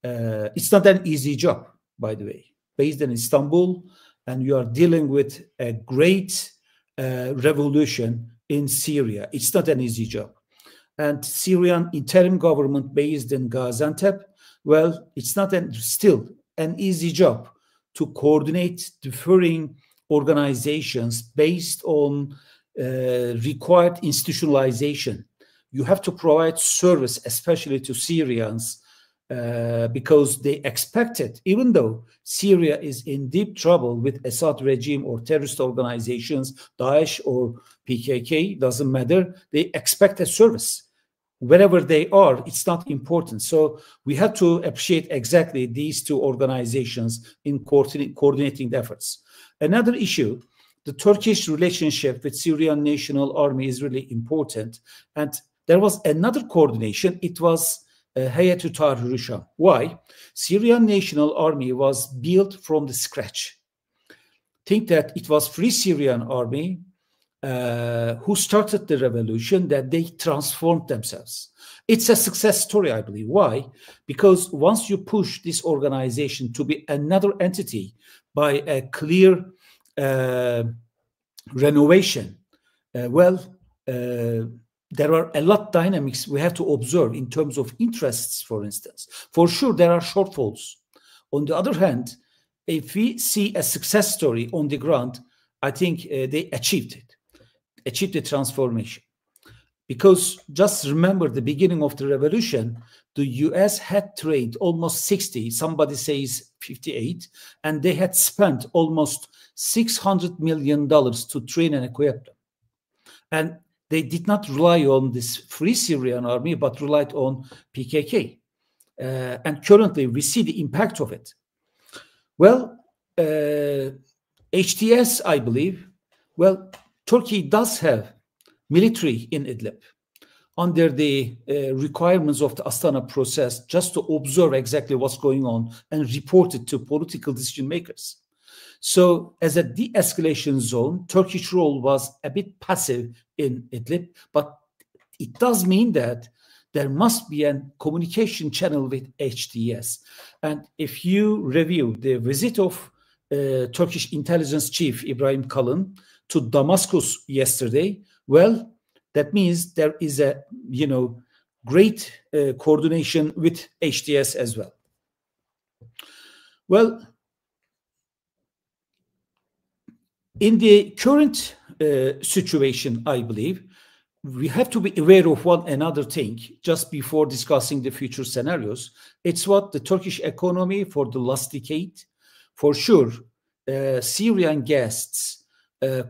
It's not an easy job, by the way. Based in Istanbul, and you are dealing with a great revolution in Syria. It's not an easy job. And Syrian interim government based in Gaziantep, well, it's not still an easy job to coordinate differing organizations based on required institutionalization. You have to provide service, especially to Syrians, because they expected, even though Syria is in deep trouble with Assad regime or terrorist organizations, Daesh or PKK, doesn't matter, they expect a service. Wherever they are, it's not important. So we have to appreciate exactly these two organizations in coordinating the efforts. Another issue, the Turkish relationship with Syrian National Army is really important. And there was another coordination. It was Hayat-ı Tahrir Sham. Why? Syrian National Army was built from the scratch. Think that it was Free Syrian Army who started the revolution, that they transformed themselves. It's a success story, I believe. Why? Because once you push this organization to be another entity by a clear renovation, there are a lot of dynamics we have to observe in terms of interests, for instance. For sure, there are shortfalls. On the other hand, if we see a success story on the ground, I think they achieved the transformation. Because just remember the beginning of the revolution, the US had trained almost 60, somebody says 58, and they had spent almost $600 million to train and equip them. And they did not rely on this Free Syrian Army, but relied on PKK. And currently, we see the impact of it. Well, HTS, I believe, well, Turkey does have military in Idlib under the requirements of the Astana process, just to observe exactly what's going on and report it to political decision makers. So as a de-escalation zone, Turkish role was a bit passive in Idlib, but it does mean that there must be a communication channel with HTS. And if you review the visit of Turkish intelligence chief Ibrahim Kalın to Damascus yesterday, well, that means there is a great coordination with HTS as well. Well, in the current situation, I believe, we have to be aware of one another thing just before discussing the future scenarios. It's what the Turkish economy for the last decade, for sure, Syrian guests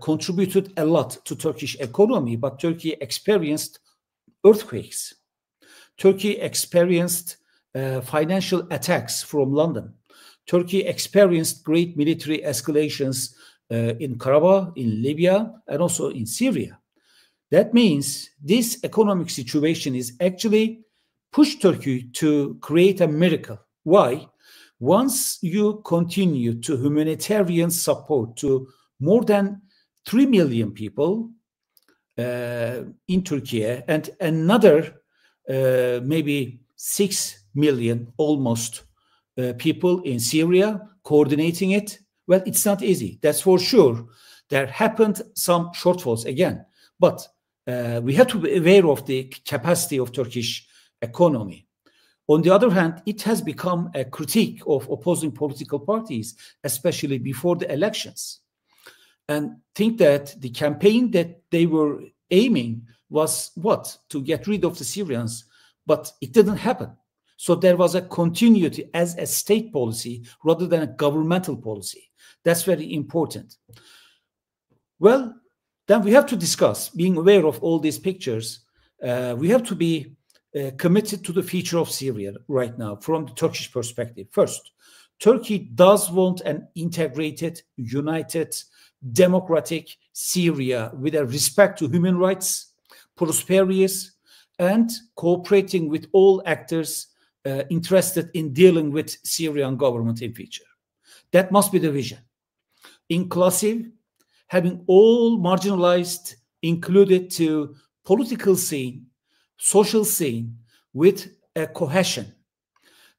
contributed a lot to Turkish economy, but Turkey experienced earthquakes. Turkey experienced financial attacks from London. Turkey experienced great military escalations in Karabakh, in Libya, and also in Syria. That means this economic situation is actually pushed Turkey to create a miracle. Why? Once you continue to humanitarian support to more than 3 million people in Turkey and another maybe 6 million almost people in Syria coordinating it, well, it's not easy. That's for sure. There happened some shortfalls again, but we have to be aware of the capacity of Turkish economy. On the other hand, it has become a critique of opposing political parties, especially before the elections. And think that the campaign that they were aiming was what? To get rid of the Syrians, but it didn't happen. So there was a continuity as a state policy rather than a governmental policy. That's very important. Well, then we have to discuss, being aware of all these pictures, we have to be committed to the future of Syria right now from the Turkish perspective. First, Turkey does want an integrated, united, democratic Syria with a respect to human rights, prosperous, and cooperating with all actors interested in dealing with Syrian government in future. That must be the vision. Inclusive, having all marginalized included to political scene, social scene with a cohesion.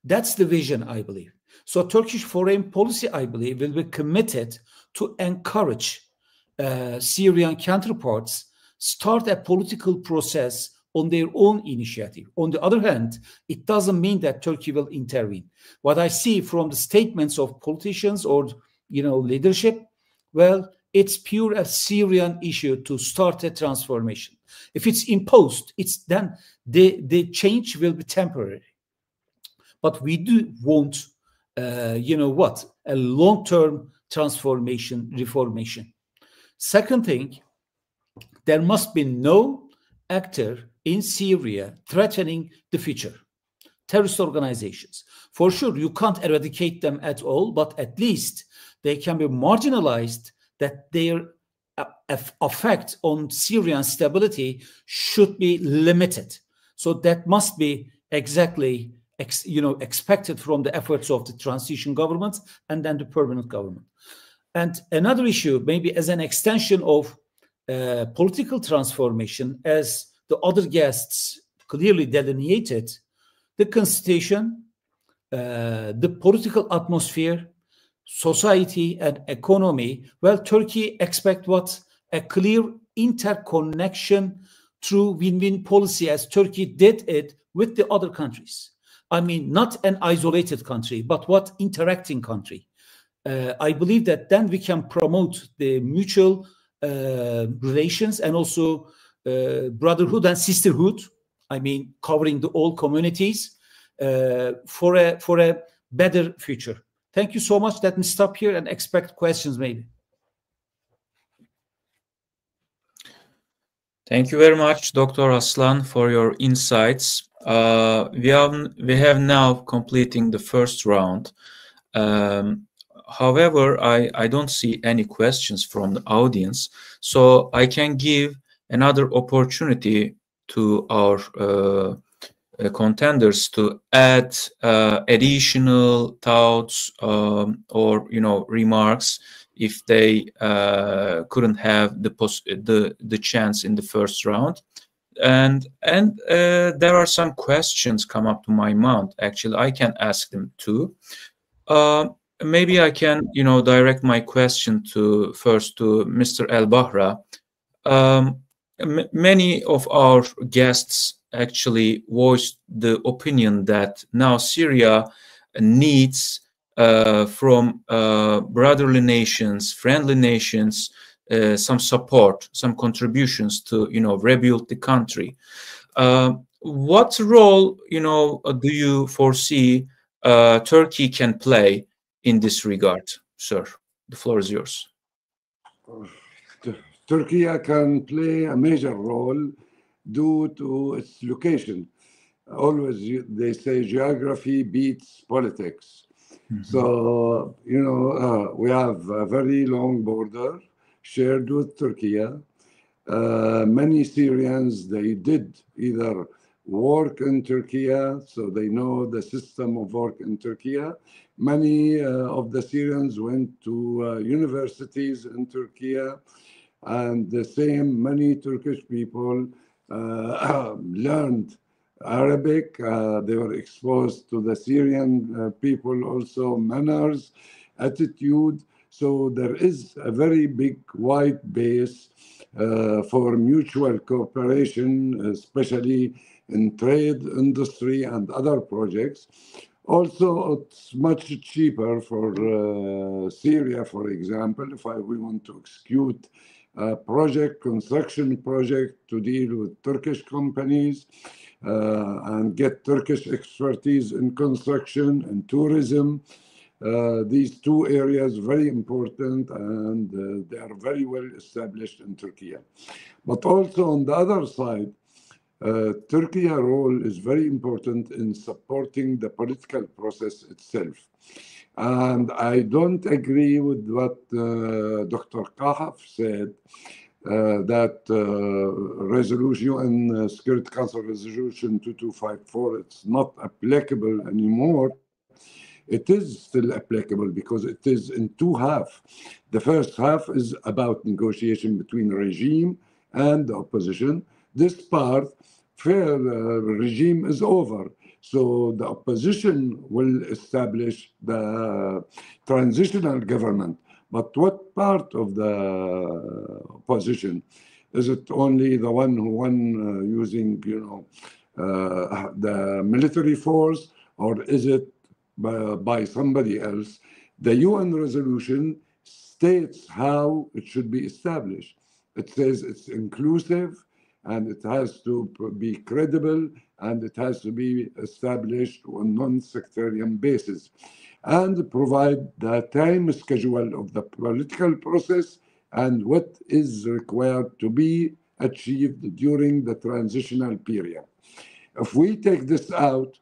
That's the vision, I believe. So Turkish foreign policy, I believe, will be committed to encourage Syrian counterparts start a political process on their own initiative. On the other hand, it doesn't mean that Turkey will intervene. What I see from the statements of politicians or leadership, well, it's pure a Syrian issue to start a transformation. If it's imposed, then the change will be temporary. But we do want, a long-term transformation, reformation. Second thing, there must be no actor in Syria threatening the future. Terrorist organizations. For sure, you can't eradicate them at all, but at least they can be marginalized, that their effect on Syrian stability should be limited. So that must be exactly expected from the efforts of the transition government and then the permanent government. And another issue, maybe as an extension of political transformation, as the other guests clearly delineated, the constitution, the political atmosphere, society and economy. Well, Turkey expect a clear interconnection through win-win policy, as Turkey did it with the other countries. I mean, not an isolated country, but interacting country. I believe that then we can promote the mutual relations and also brotherhood and sisterhood. I mean, covering all communities for a better future. Thank you so much. Let me stop here and expect questions maybe. Thank you very much, Dr. Aslan, for your insights. We have now completing the first round. However, I don't see any questions from the audience, so I can give another opportunity to our contenders to add additional thoughts or remarks if they couldn't have the chance in the first round. And there are some questions come up to my mind. Actually, I can ask them too. Maybe I can direct my question first to Mr. Bahra. Many of our guests actually voiced the opinion that now Syria needs from brotherly nations, friendly nations, some support, some contributions to rebuild the country. What role do you foresee Turkey can play in this regard, sir? The floor is yours. Turkey can play a major role due to its location. Always they say geography beats politics. Mm-hmm. So, we have a very long border shared with Turkey. Many Syrians, they did either work in Turkey, so they know the system of work in Turkey. Many of the Syrians went to universities in Turkey, and the same, many Turkish people learned Arabic. They were exposed to the Syrian people also, manners, attitude. So there is a very big, wide base for mutual cooperation, especially in trade, industry, and other projects. Also, it's much cheaper for Syria, for example, if we want to execute a construction project to deal with Turkish companies and get Turkish expertise in construction and tourism these two areas very important, and they are very well established in Turkey. But also on the other side, Turkey's role is very important in supporting the political process itself. And I don't agree with what Dr. Kahf said, that resolution, Security Council Resolution 2254, it's not applicable anymore. It is still applicable because it is in two halves. The first half is about negotiation between regime and the opposition. This part, fair regime is over. So the opposition will establish the transitional government. But what part of the opposition? Is it only the one who won using, the military force, or is it by somebody else? The UN resolution states how it should be established. It says it's inclusive, and it has to be credible, and it has to be established on non-sectarian basis, and provide the time schedule of the political process and what is required to be achieved during the transitional period. If we take this out,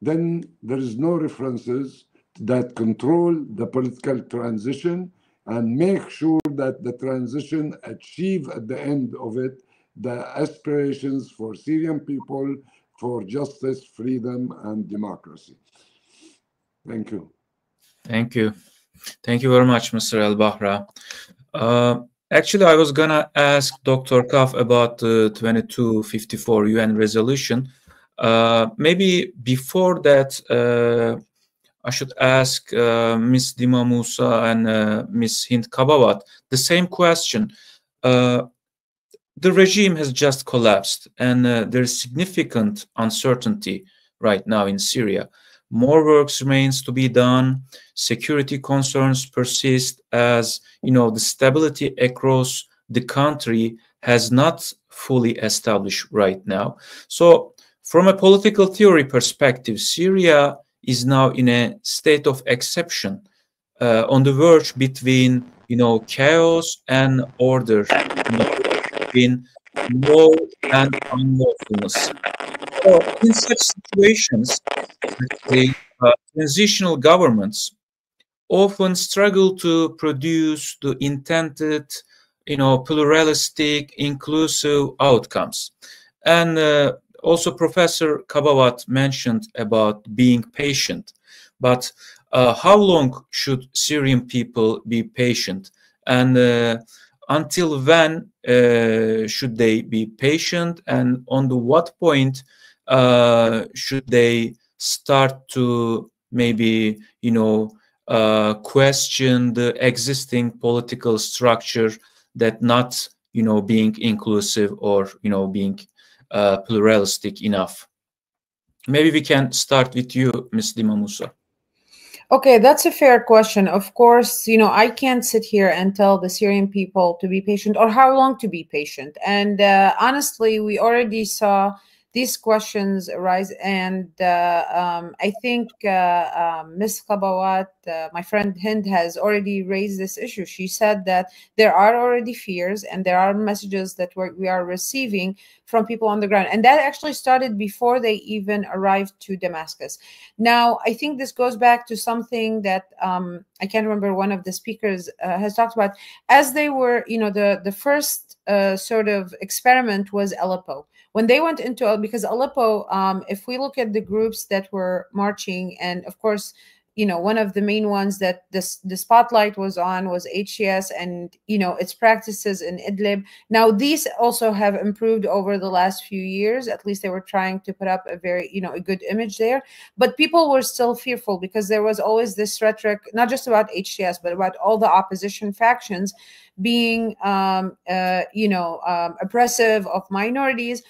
then there is no references that control the political transition and make sure that the transition achieve at the end of it the aspirations for Syrian people for justice, freedom, and democracy. Thank you. Thank you. Thank you very much, Mr. El-Bahra. Actually, I was going to ask Dr. Kahf about the 2254 UN resolution. Maybe before that, I should ask Ms. Dima Musa and Ms. Hind Kabawat the same question. The regime has just collapsed, and there is significant uncertainty right now in Syria. More work remains to be done. Security concerns persist, as the stability across the country has not fully established right now. So from a political theory perspective, Syria is now in a state of exception, on the verge between chaos and order, between law and unlawfulness. So in such situations, transitional governments often struggle to produce the intended, pluralistic, inclusive outcomes. And also Professor Kabawat mentioned about being patient. But how long should Syrian people be patient? And until when should they be patient? And on the what point should they start to maybe, question the existing political structure that not, being inclusive or, being pluralistic enough? Maybe we can start with you, Ms. Dima Musa. Okay, that's a fair question. Of course, I can't sit here and tell the Syrian people to be patient or how long to be patient. And honestly, we already saw these questions arise. And I think Ms. Kabawat, my friend Hind, has already raised this issue. She said that there are already fears and there are messages that we are receiving from people on the ground. And that actually started before they even arrived to Damascus. Now, I think this goes back to something that I can't remember, one of the speakers has talked about. As they were, the first sort of experiment was Aleppo. When they went into, because Aleppo, if we look at the groups that were marching, and of course, one of the main ones that the spotlight was on was HTS and, its practices in Idlib. Now, these also have improved over the last few years. At least they were trying to put up a very, a good image there. But people were still fearful because there was always this rhetoric, not just about HTS, but about all the opposition factions being, oppressive of minorities.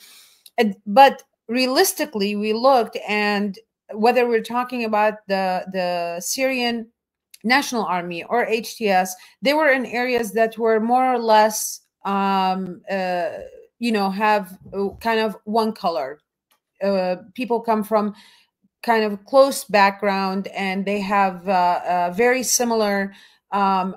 But realistically, we looked, and whether we're talking about the Syrian National Army or HTS, they were in areas that were more or less, have kind of one color. People come from kind of close background, and they have very similar level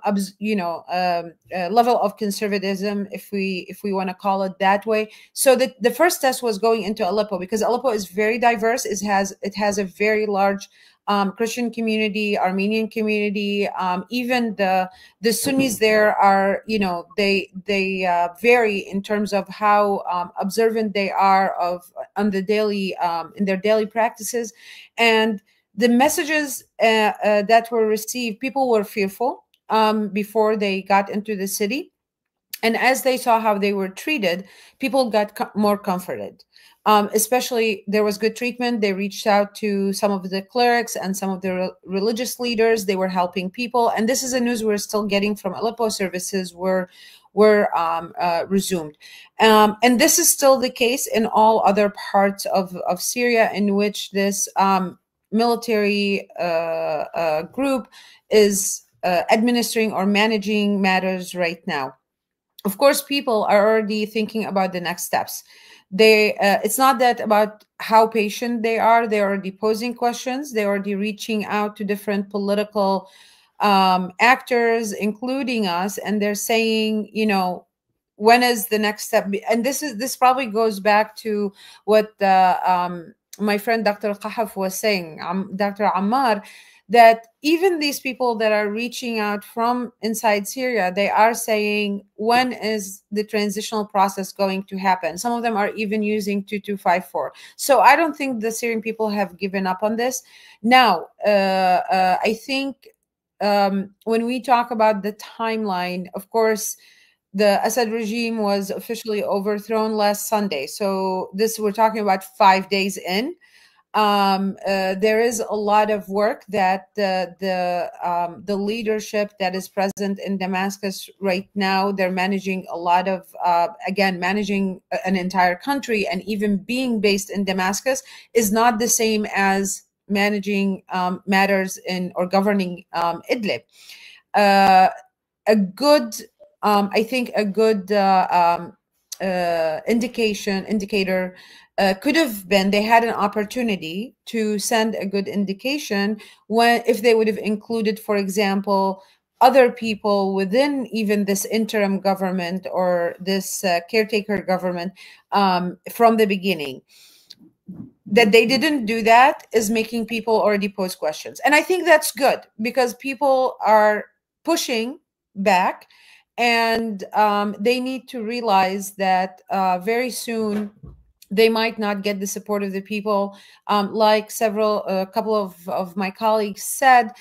of conservatism, if we want to call it that way. So the first test was going into Aleppo, because Aleppo is very diverse. It has a very large Christian community, Armenian community. Even the Sunnis there are, they vary in terms of how observant they are on the daily in their daily practices. And the messages that were received, people were fearful before they got into the city. And as they saw how they were treated, people got more comforted. Especially, there was good treatment. They reached out to some of the clerics and some of the religious leaders. They were helping people. And this is a news we're still getting from Aleppo. Services were resumed. And this is still the case in all other parts of Syria in which this military group is administering or managing matters right now. Of course, people are already thinking about the next steps. It's not that about how patient they are. They're already posing questions. They're already reaching out to different political actors, including us, and they're saying, when is the next step? And this probably goes back to what my friend Dr. Kahf was saying, Dr. Ammar, that even these people that are reaching out from inside Syria, they are saying, when is the transitional process going to happen? Some of them are even using 2254. So I don't think the Syrian people have given up on this. Now, I think when we talk about the timeline, of course, the Assad regime was officially overthrown last Sunday. So we're talking about 5 days in. There is a lot of work that the leadership that is present in Damascus right now, they're managing a lot of, again, managing an entire country, and even being based in Damascus is not the same as managing matters or governing Idlib. I think a good indicator could have been, they had an opportunity to send a good indication if they would have included, for example, other people within even this interim government or this caretaker government from the beginning. That they didn't do that is making people already pose questions. And I think that's good, because people are pushing back, and they need to realize that very soon they might not get the support of the people. Like a couple of my colleagues said,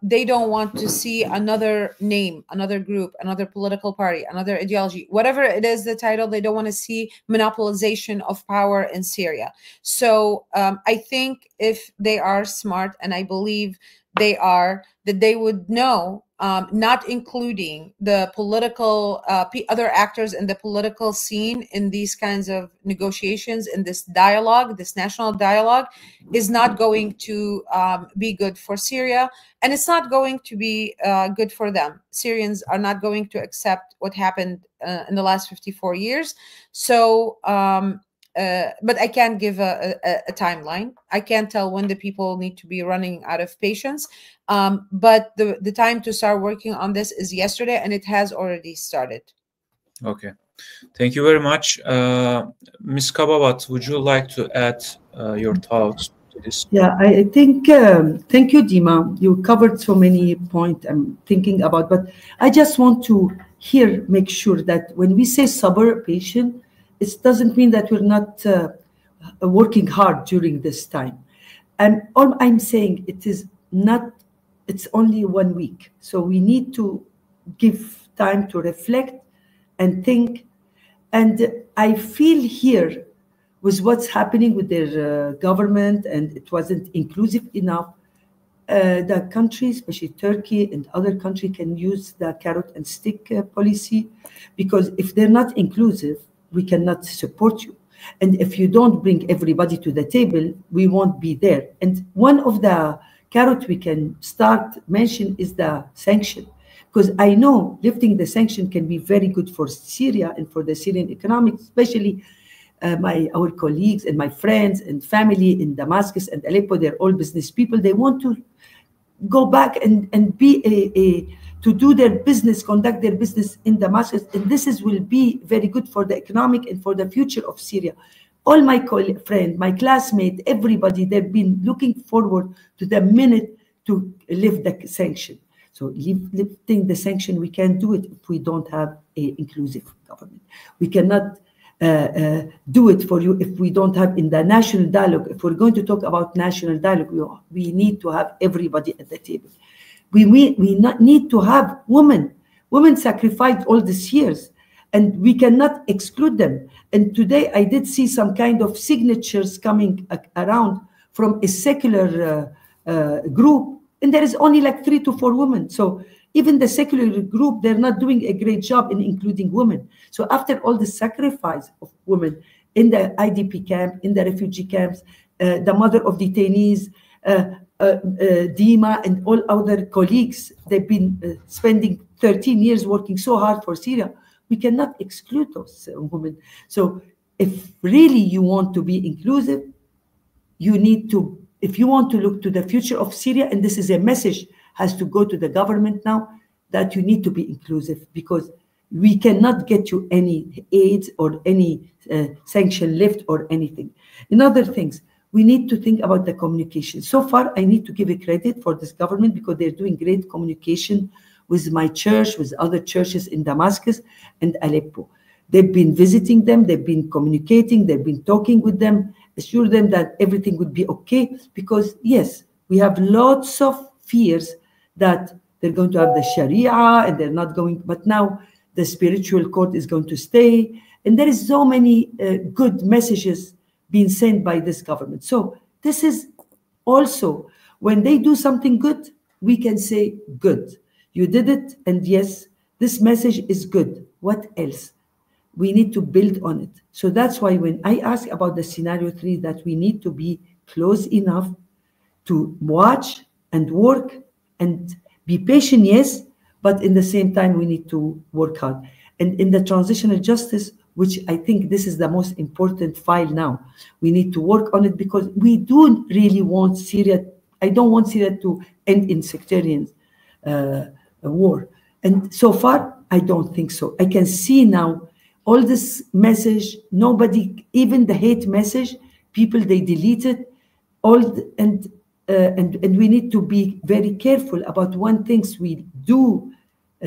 they don't want to see another name, another group, another political party, another ideology, whatever it is, the title. They don't want to see monopolization of power in Syria. So I think if they are smart, and I believe they are, that they would know, not including the political other actors in the political scene in these kinds of negotiations, in this dialogue, this national dialogue, is not going to be good for Syria, and it's not going to be good for them. Syrians are not going to accept what happened in the last 54 years. So but I can't give a timeline. I can't tell when the people need to be running out of patience. But the time to start working on this is yesterday, and it has already started. Okay. Thank you very much. Ms. Kabawat, would you like to add your thoughts to this? Yeah, I think, thank you, Dima. You covered so many points I'm thinking about, but I just want to make sure that when we say sabr, patient, it doesn't mean that we're not working hard during this time. And all I'm saying, it's only 1 week. So we need to give time to reflect and think. And I feel here with what's happening with their government, and it wasn't inclusive enough, the countries, especially Turkey and other countries, can use the carrot and stick policy, because if they're not inclusive, we cannot support you. And if you don't bring everybody to the table, we won't be there. And one of the carrot we can start mention is the sanction. Because I know lifting the sanction can be very good for Syria and for the Syrian economic, especially our colleagues and my friends and family in Damascus and Aleppo, they're all business people. They want to go back and be to do their business, conduct their business in Damascus. And this will be very good for the economic and for the future of Syria. All my friends, my classmates, everybody, they've been looking forward to the minute to lift the sanction. So lifting the sanction, we can't do it if we don't have an inclusive government. We cannot do it for you if we don't have in the national dialogue. If we're going to talk about national dialogue, we need to have everybody at the table. We need to have women. Women sacrificed all these years, and we cannot exclude them. And today I did see some kind of signatures coming around from a secular group, and there is only like 3 to 4 women. So even the secular group, they're not doing a great job in including women. So after all the sacrifice of women in the IDP camp, in the refugee camps, the mother of detainees, Dima and all other colleagues, they've been spending 13 years working so hard for Syria. We cannot exclude those women. So if really you want to be inclusive, you need to, if you want to look to the future of Syria, and this is a message has to go to the government now, that you need to be inclusive, because we cannot get you any aid or any sanction lift or anything. In other things, we need to think about the communication. So far, I need to give a credit for this government because they're doing great communication with my church, with other churches in Damascus and Aleppo. They've been visiting them, they've been communicating, they've been talking with them, assure them that everything would be okay, because yes, we have lots of fears that they're going to have the Sharia and they're not going, but now the spiritual court is going to stay. And there is so many good messages being sent by this government. So this is also, when they do something good, we can say, good, you did it, and yes, this message is good. What else? We need to build on it. So that's why when I ask about the scenario 3, that we need to be close enough to watch and work and be patient, yes, but in the same time, we need to work hard. And in the transitional justice, which I think this is the most important file now, we need to work on it, because we do really want Syria, I don't want Syria to end in sectarian war. And so far, I don't think so. I can see now all this message, nobody, even the hate message, people, they deleted all, and we need to be very careful about one things we do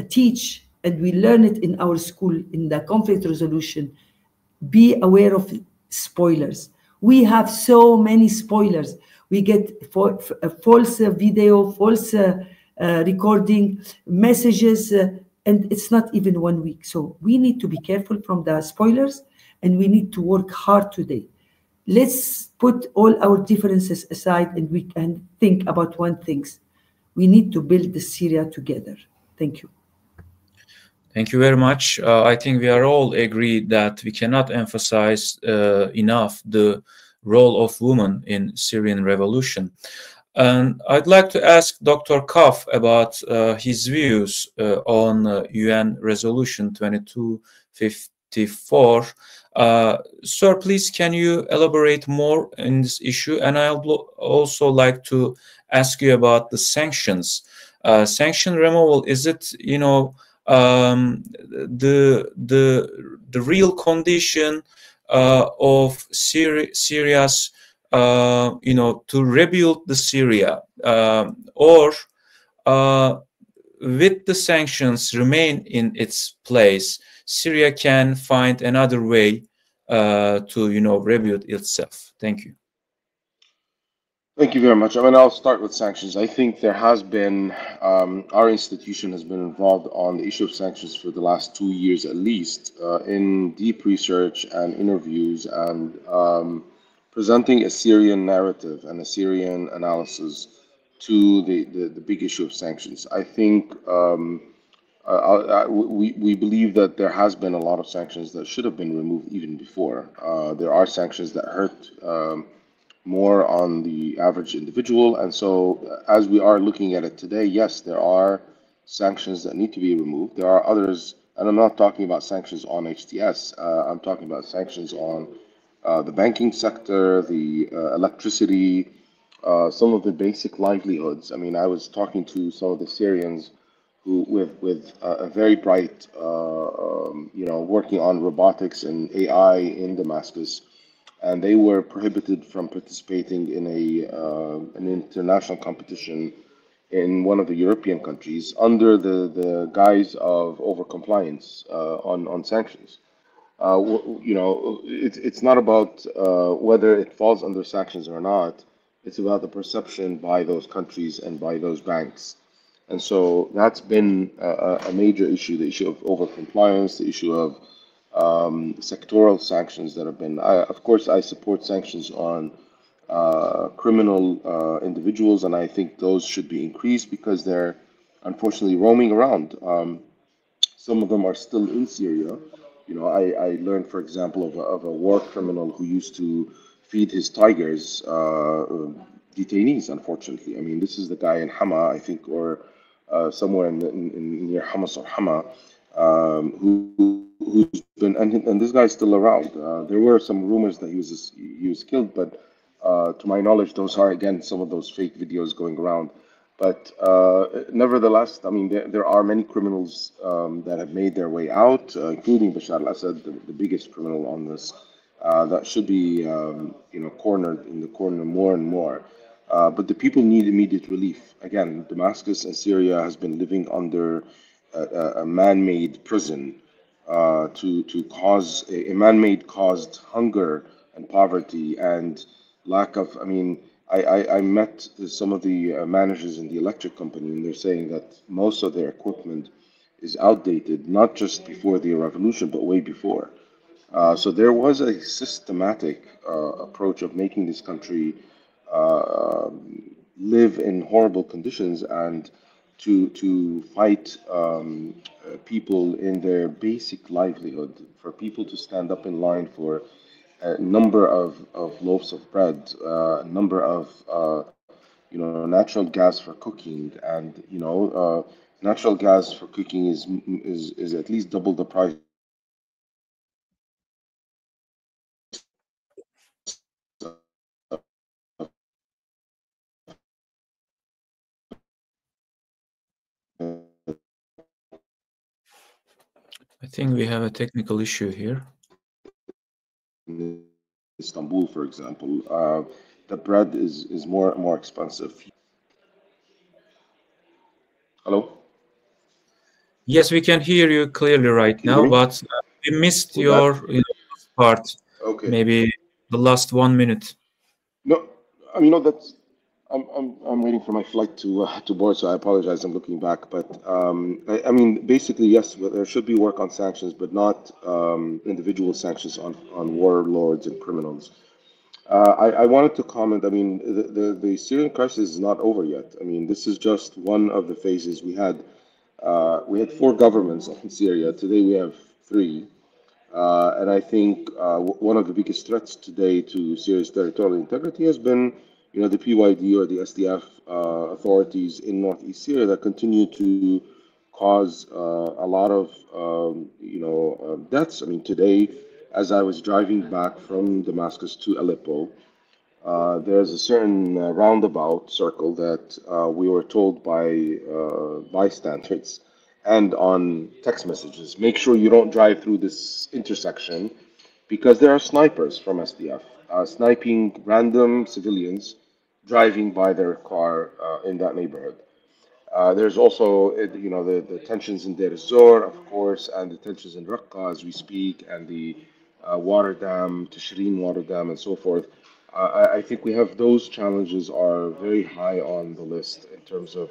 teach, and we learn it in our school, in the conflict resolution. Be aware of spoilers. We have so many spoilers. We get false video, false recording, messages, and it's not even 1 week. So we need to be careful from the spoilers, and we need to work hard today. Let's put all our differences aside, and we can think about one thing. We need to build the Syria together. Thank you. Thank you very much. I think we are all agreed that we cannot emphasize enough the role of women in Syrian revolution. And I'd like to ask Dr. Kahf about his views on UN Resolution 2254. Sir, please, can you elaborate more in this issue? And I'd also like to ask you about the sanctions. Sanction removal, is it, you know, the real condition of Syria's, you know, to rebuild the Syria, or with the sanctions remain in its place, Syria can find another way to, you know, rebuild itself? Thank you. Thank you very much. I mean, I'll start with sanctions. I think there has been, our institution has been involved on the issue of sanctions for the last 2 years at least, in deep research and interviews and presenting a Syrian narrative and a Syrian analysis to the big issue of sanctions. I think we believe that there has been a lot of sanctions that should have been removed even before. There are sanctions that hurt more on the average individual. And so as we are looking at it today, yes, there are sanctions that need to be removed. There are others, and I'm not talking about sanctions on HTS, I'm talking about sanctions on the banking sector, the electricity, some of the basic livelihoods. I mean, I was talking to some of the Syrians who, with a very bright, working on robotics and AI in Damascus, and they were prohibited from participating in an international competition in one of the European countries under the guise of overcompliance on sanctions. It's not about whether it falls under sanctions or not. It's about the perception by those countries and by those banks. And so that's been a major issue, the issue of overcompliance, the issue of sectoral sanctions that have been. Of course, I support sanctions on criminal individuals, and I think those should be increased because they're unfortunately roaming around. Some of them are still in Syria. I learned, for example, of a war criminal who used to feed his tigers detainees, unfortunately. I mean, this is the guy in Hama, I think, or somewhere near Hamas or Hama, who's been, and this guy's still around. There were some rumors that he was killed, but to my knowledge, those are, again, some of those fake videos going around. But nevertheless, I mean, there are many criminals that have made their way out, including Bashar al-Assad, the biggest criminal on this, that should be, cornered in the corner more and more. But the people need immediate relief. Again, Damascus and Syria has been living under a man-made prison to cause a man-made caused hunger and poverty and lack of. I mean, I met some of the managers in the electric company, and they're saying that most of their equipment is outdated, not just before the revolution, but way before. So there was a systematic approach of making this country live in horrible conditions and to fight people in their basic livelihood, for people to stand up in line for a number of loaves of bread, a number of natural gas for cooking, and natural gas for cooking is at least double the price. I think we have a technical issue here. In Istanbul, for example, the bread is more expensive. Hello? Yes, we can hear you clearly right now, but we missed your part. Okay. Maybe the last 1 minute. No, I mean, that's. I'm waiting for my flight to board, so I apologize. I'm looking back, but I mean, basically, yes, there should be work on sanctions, but not individual sanctions on warlords and criminals. I wanted to comment. I mean, the Syrian crisis is not over yet. I mean, this is just one of the phases. We had 4 governments in Syria. Today we have 3. And I think one of the biggest threats today to Syria's territorial integrity has been, the PYD or the SDF authorities in northeast Syria that continue to cause a lot of, deaths. I mean, today, as I was driving back from Damascus to Aleppo, there's a certain roundabout circle that we were told by bystanders and on text messages, make sure you don't drive through this intersection because there are snipers from SDF sniping random civilians driving by their car in that neighborhood. There's also, the tensions in Deir ez-Zor, of course, and the tensions in Raqqa as we speak, and the water dam, Tashrin water dam, and so forth. I think we have those challenges are very high on the list in terms of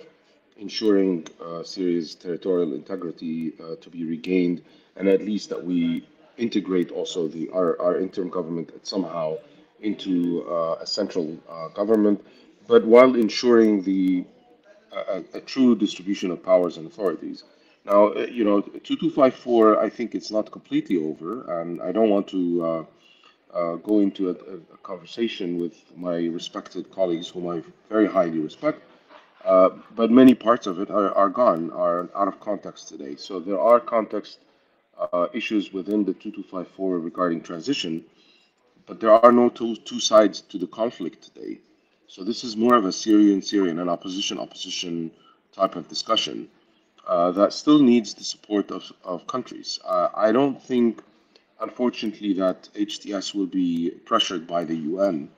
ensuring Syria's territorial integrity to be regained, and at least that we integrate also our interim government somehow into a central government, but while ensuring a true distribution of powers and authorities. Now, 2254, I think it's not completely over, and I don't want to go into a conversation with my respected colleagues, whom I very highly respect, but many parts of it are gone, are out of context today. So there are context issues within the 2254 regarding transition, but there are no two sides to the conflict today. So this is more of a Syrian, an opposition type of discussion that still needs the support of countries. I don't think, unfortunately, that HTS will be pressured by the UN.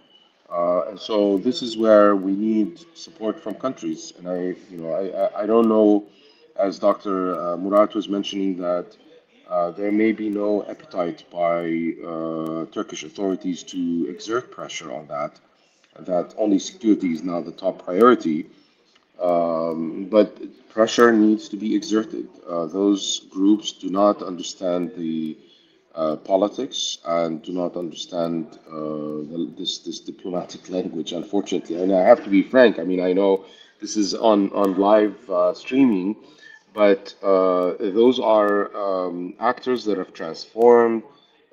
And so this is where we need support from countries. And I don't know, as Dr. Murat was mentioning, that there may be no appetite by Turkish authorities to exert pressure on that only security is now the top priority. But pressure needs to be exerted. Those groups do not understand the politics and do not understand this diplomatic language, unfortunately. And I have to be frank. I mean, I know this is on live streaming, but those are actors that have transformed.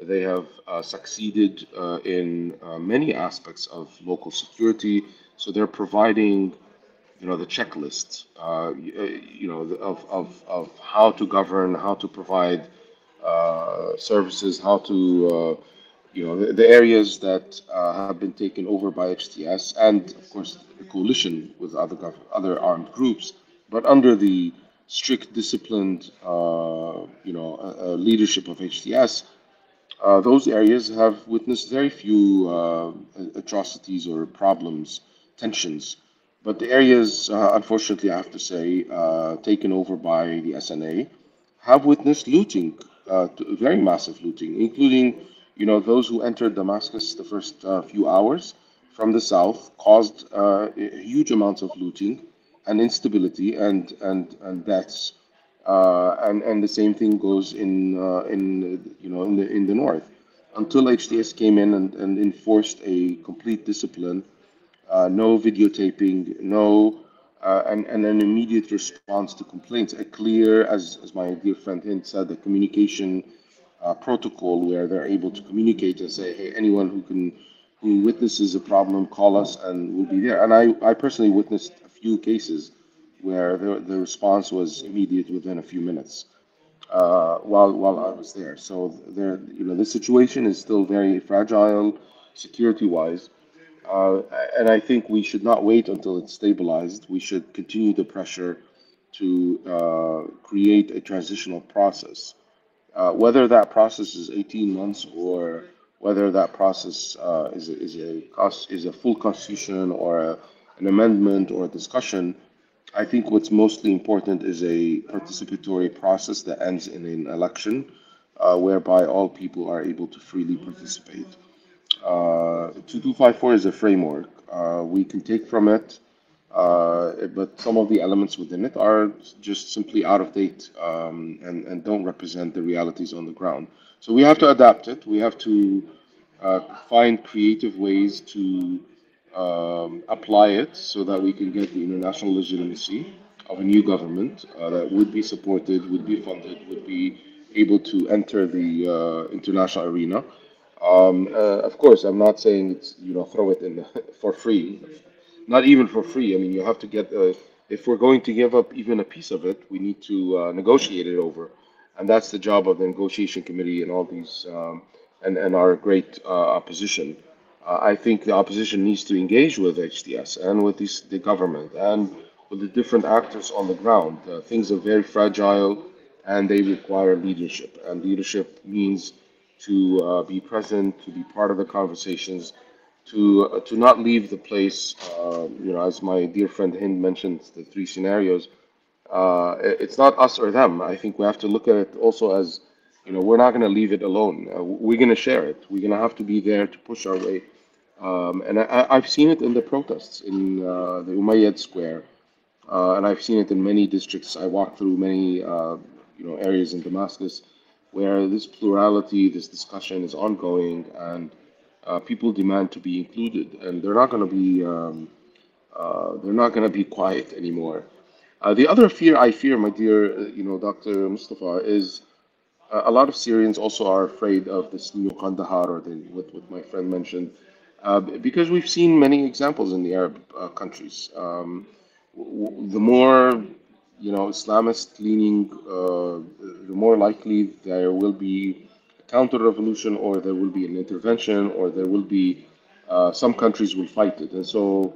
They have succeeded in many aspects of local security. So they're providing, the checklist, of how to govern, how to provide services, how to, the areas that have been taken over by HTS, and of course the coalition with other armed groups, but under the strict, disciplined, leadership of HTS. Those areas have witnessed very few atrocities or problems, tensions. But the areas, unfortunately, I have to say, taken over by the SNA, have witnessed looting, very massive looting, including, those who entered Damascus the first few hours from the south, caused huge amounts of looting and instability and deaths. And the same thing goes in the north, until HTS came in and enforced a complete discipline, no videotaping, no and an immediate response to complaints, a clear, as my dear friend Hind said, the communication protocol where they're able to communicate and say, hey, anyone who witnesses a problem, call us and we'll be there. And I personally witnessed a few cases where the response was immediate within a few minutes while I was there. So the situation is still very fragile security-wise, and I think we should not wait until it's stabilized. We should continue the pressure to create a transitional process. Whether that process is 18 months or whether that process is a full constitution or an amendment or a discussion, I think what's mostly important is a participatory process that ends in an election, whereby all people are able to freely participate. 2254 is a framework. We can take from it, but some of the elements within it are just simply out of date and don't represent the realities on the ground. So we have to adapt it. We have to find creative ways to apply it so that we can get the international legitimacy of a new government that would be supported, would be funded, would be able to enter the international arena. Of course, I'm not saying it's, throw it in for free, not even for free. I mean, you have to get, if we're going to give up even a piece of it, we need to negotiate it over. And that's the job of the negotiation committee and all these, and our great opposition. I think the opposition needs to engage with HTS and with the government and with the different actors on the ground. Things are very fragile and they require leadership. And leadership means to be present, to be part of the conversations, to not leave the place, as my dear friend Hind mentioned, the three scenarios. It's not us or them. I think we have to look at it also as, we're not going to leave it alone. We're going to share it. We're going to have to be there to push our way. And I've seen it in the protests in the Umayyad Square, and I've seen it in many districts. I walked through many, areas in Damascus where this plurality, this discussion is ongoing, and people demand to be included, and they're not going to be quiet anymore. The other fear I fear, my dear, Dr. Mustafa, is a lot of Syrians also are afraid of this new Kandahar, or what my friend mentioned, because we've seen many examples in the Arab countries. The more, Islamist leaning, the more likely there will be counter-revolution, or there will be an intervention, or there will be some countries will fight it. And so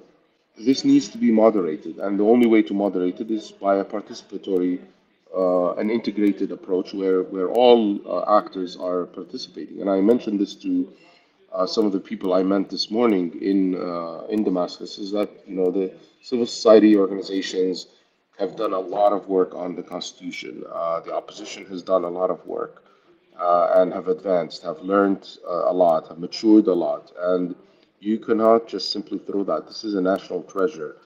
this needs to be moderated. And the only way to moderate it is by a participatory and integrated approach where all actors are participating. And I mentioned this to some of the people I met this morning in Damascus, is that, you know, the civil society organizations have done a lot of work on the constitution. The opposition has done a lot of work and have advanced, have learned a lot, have matured a lot. And you cannot just simply throw that. This is a national treasure.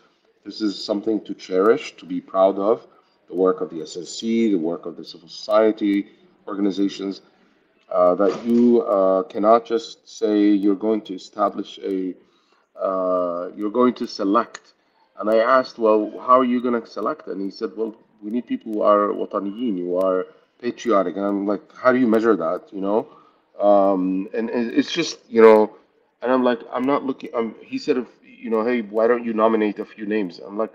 This is something to cherish, to be proud of. The work of the SSC, the work of the civil society organizations, that you cannot just say you're going to establish you're going to select. And I asked, well, how are you going to select? And he said, well, we need people who are wataniyin, who are patriotic. And I'm like, how do you measure that, you know? And it's just, you know, and I'm like, I'm not looking, he said, you know, hey, why don't you nominate a few names? I'm like,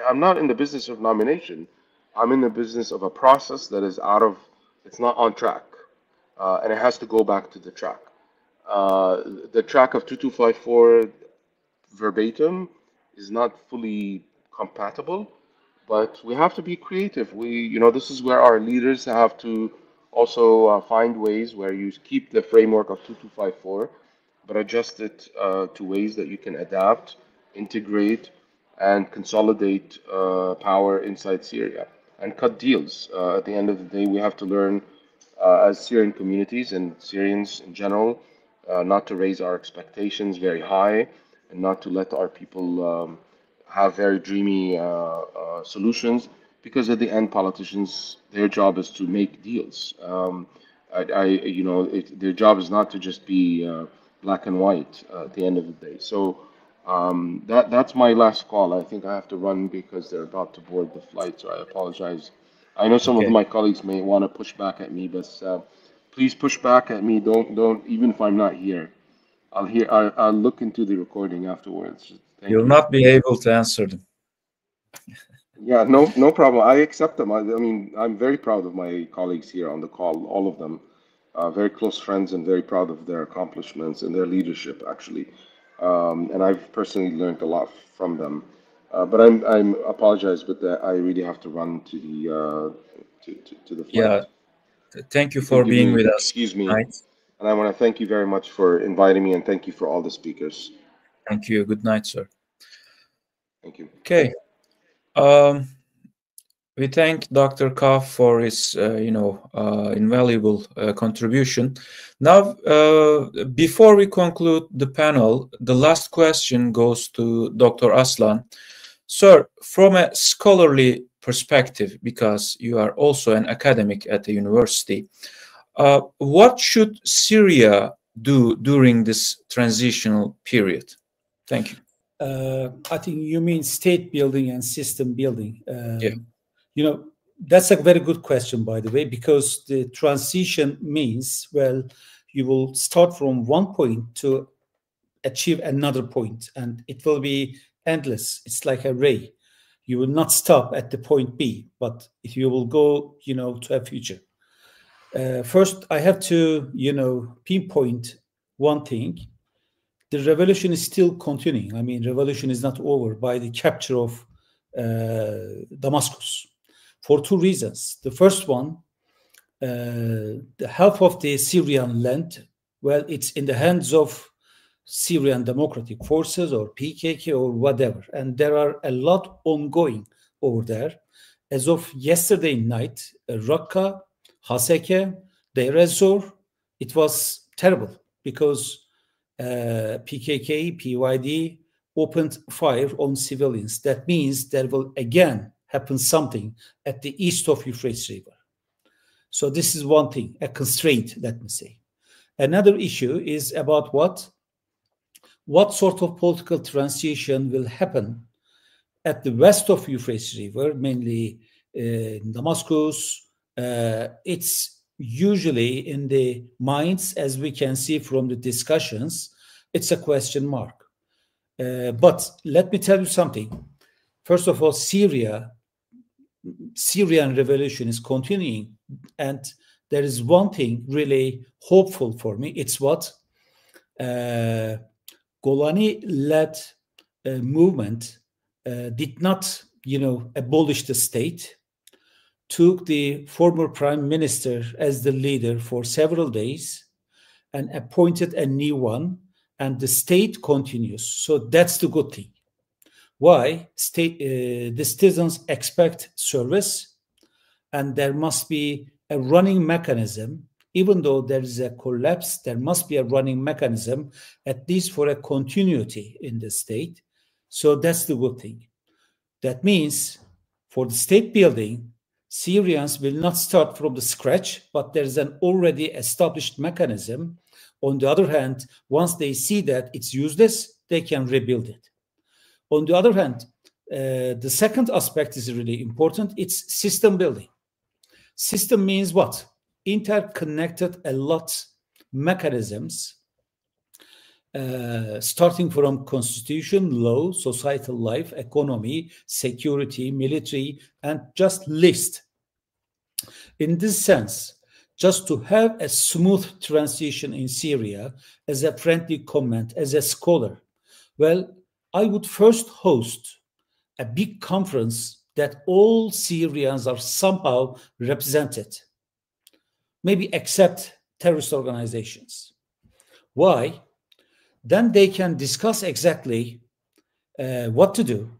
I'm not in the business of nomination. I'm in the business of a process that is it's not on track. And it has to go back to the track. The track of 2254 verbatim is not fully compatible, but we have to be creative. You know, this is where our leaders have to also find ways where you keep the framework of 2254, but adjust it to ways that you can adapt, integrate, and consolidate power inside Syria and cut deals. At the end of the day, we have to learn as Syrian communities and Syrians in general, not to raise our expectations very high and not to let our people have very dreamy solutions, because at the end, politicians, their job is to make deals. You know, their job is not to just be black and white at the end of the day. So that's my last call. I think I have to run because they're about to board the flight, so I apologize. I know some of my colleagues may want to push back at me, but please push back at me. Don't, even if I'm not here. I'll look into the recording afterwards. You'll not be able to answer them. Yeah, no problem. I accept them. I mean, I'm very proud of my colleagues here on the call, all of them. Very close friends and very proud of their accomplishments and their leadership, actually. And I've personally learned a lot from them. But I'm apologize, but I really have to run to the flight. Yeah, thank you for being with us. Excuse me. Tonight. And I want to thank you very much for inviting me, and thank you for all the speakers. Thank you. Good night, sir. Thank you. Okay. We thank Dr. Kahf for his, invaluable contribution. Now, before we conclude the panel, the last question goes to Dr. Aslan. Sir, from a scholarly perspective, because you are also an academic at the university, what should Syria do during this transitional period? Thank you. I think you mean state building and system building. Yeah. You know, that's a very good question, by the way, because the transition means, well, you will start from one point to achieve another point, and it will be endless. It's like a ray. You will not stop at the point B, but if you will go, you know, to a future. First, I have to, pinpoint one thing. The revolution is still continuing. I mean, revolution is not over by the capture of Damascus, for two reasons. The first one, the half of the Syrian land, well, it's in the hands of Syrian Democratic Forces or PKK or whatever. And there are a lot ongoing over there. As of yesterday night, Raqqa, Haseke, Deir ez-Zor, it was terrible because PKK, PYD opened fire on civilians. That means there will again happen something at the east of Euphrates River. So this is one thing, a constraint, let me say. Another issue is about what sort of political transition will happen at the west of Euphrates River, mainly Damascus. It's usually in the minds, as we can see from the discussions, it's a question mark. But let me tell you something. First of all, Syrian revolution is continuing, and there is one thing really hopeful for me. It's what Golani-led movement did not, abolish the state, took the former prime minister as the leader for several days and appointed a new one, and the state continues. So that's the good thing. Why? The citizens expect service, and there must be a running mechanism. Even though there is a collapse, there must be a running mechanism, at least for a continuity in the state. So that's the good thing. That means for the state building, Syrians will not start from the scratch, but there's an already established mechanism. On the other hand, once they see that it's useless, they can rebuild it. On the other hand, the second aspect is really important. It's system building. System means what? Interconnected a lot mechanisms, starting from constitution, law, societal life, economy, security, military, and just list. In this sense, just to have a smooth transition in Syria, as a friendly comment, as a scholar, well, I would first host a big conference that all Syrians are somehow represented, maybe except terrorist organizations. Why? Then they can discuss exactly what to do.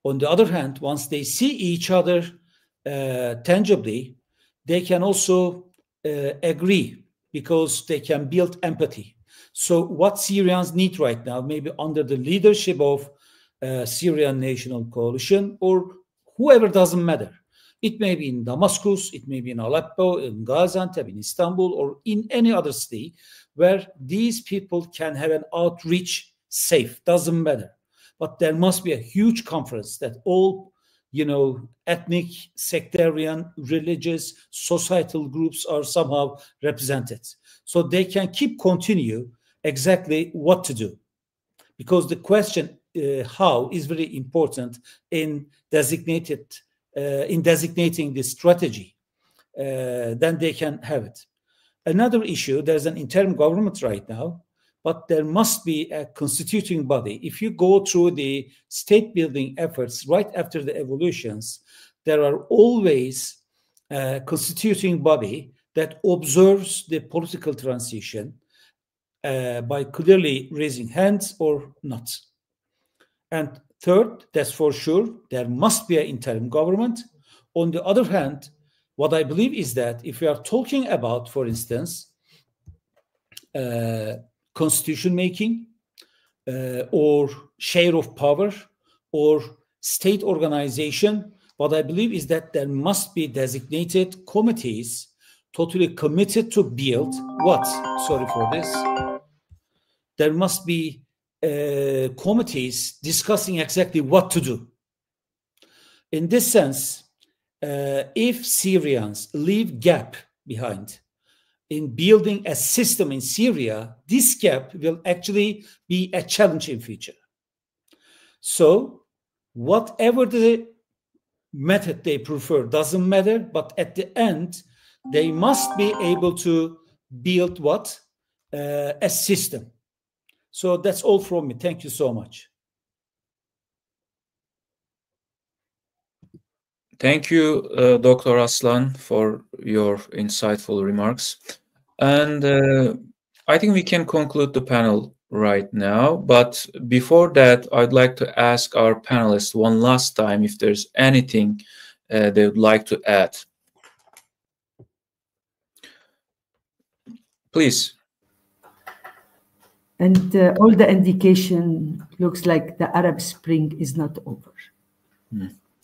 On the other hand, once they see each other tangibly, they can also agree, because they can build empathy. So what Syrians need right now, maybe under the leadership of Syrian National Coalition or whoever, doesn't matter. It may be in Damascus, it may be in Aleppo, in Gaziantep, in Istanbul, or in any other city where these people can have an outreach safe, doesn't matter. But there must be a huge conference that all, ethnic, sectarian, religious, societal groups are somehow represented. So they can continue exactly what to do. Because the question how is very important in designating the strategy. Then they can have it. Another issue, there's an interim government right now, but there must be a constituting body. If you go through the state building efforts right after the evolutions, there are always a constituting body that observes the political transition by clearly raising hands or not. And third, that's for sure, there must be an interim government. On the other hand, what I believe is that if we are talking about, for instance, constitution making or share of power or state organization, what I believe is that there must be designated committees totally committed to build what? Sorry for this. There must be committees discussing exactly what to do. In this sense, if Syrians leave gap behind in building a system in Syria, this gap will actually be a challenge in future. So whatever the method they prefer doesn't matter, but at the end, they must be able to build what? A system. So that's all from me. Thank you so much. Thank you, Dr. Aslan, for your insightful remarks. And I think we can conclude the panel right now. But before that, I'd like to ask our panelists one last time if there's anything they would like to add. Please. And all the indication looks like the Arab Spring is not over.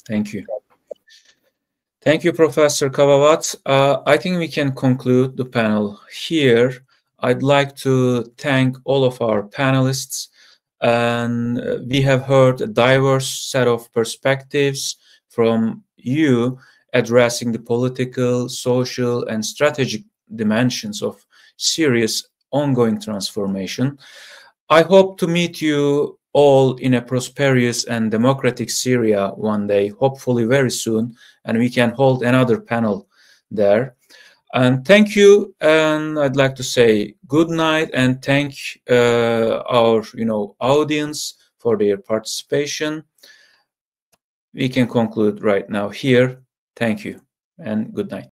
Thank you. Thank you, Professor Kabawat. I think we can conclude the panel here. I'd like to thank all of our panelists. And we have heard a diverse set of perspectives from you addressing the political, social, and strategic dimensions of Syria's ongoing transformation. I hope to meet you all in a prosperous and democratic Syria one day, hopefully very soon, and we can hold another panel there. And thank you, and I'd like to say good night and thank our audience for their participation. We can conclude right now here. Thank you and good night.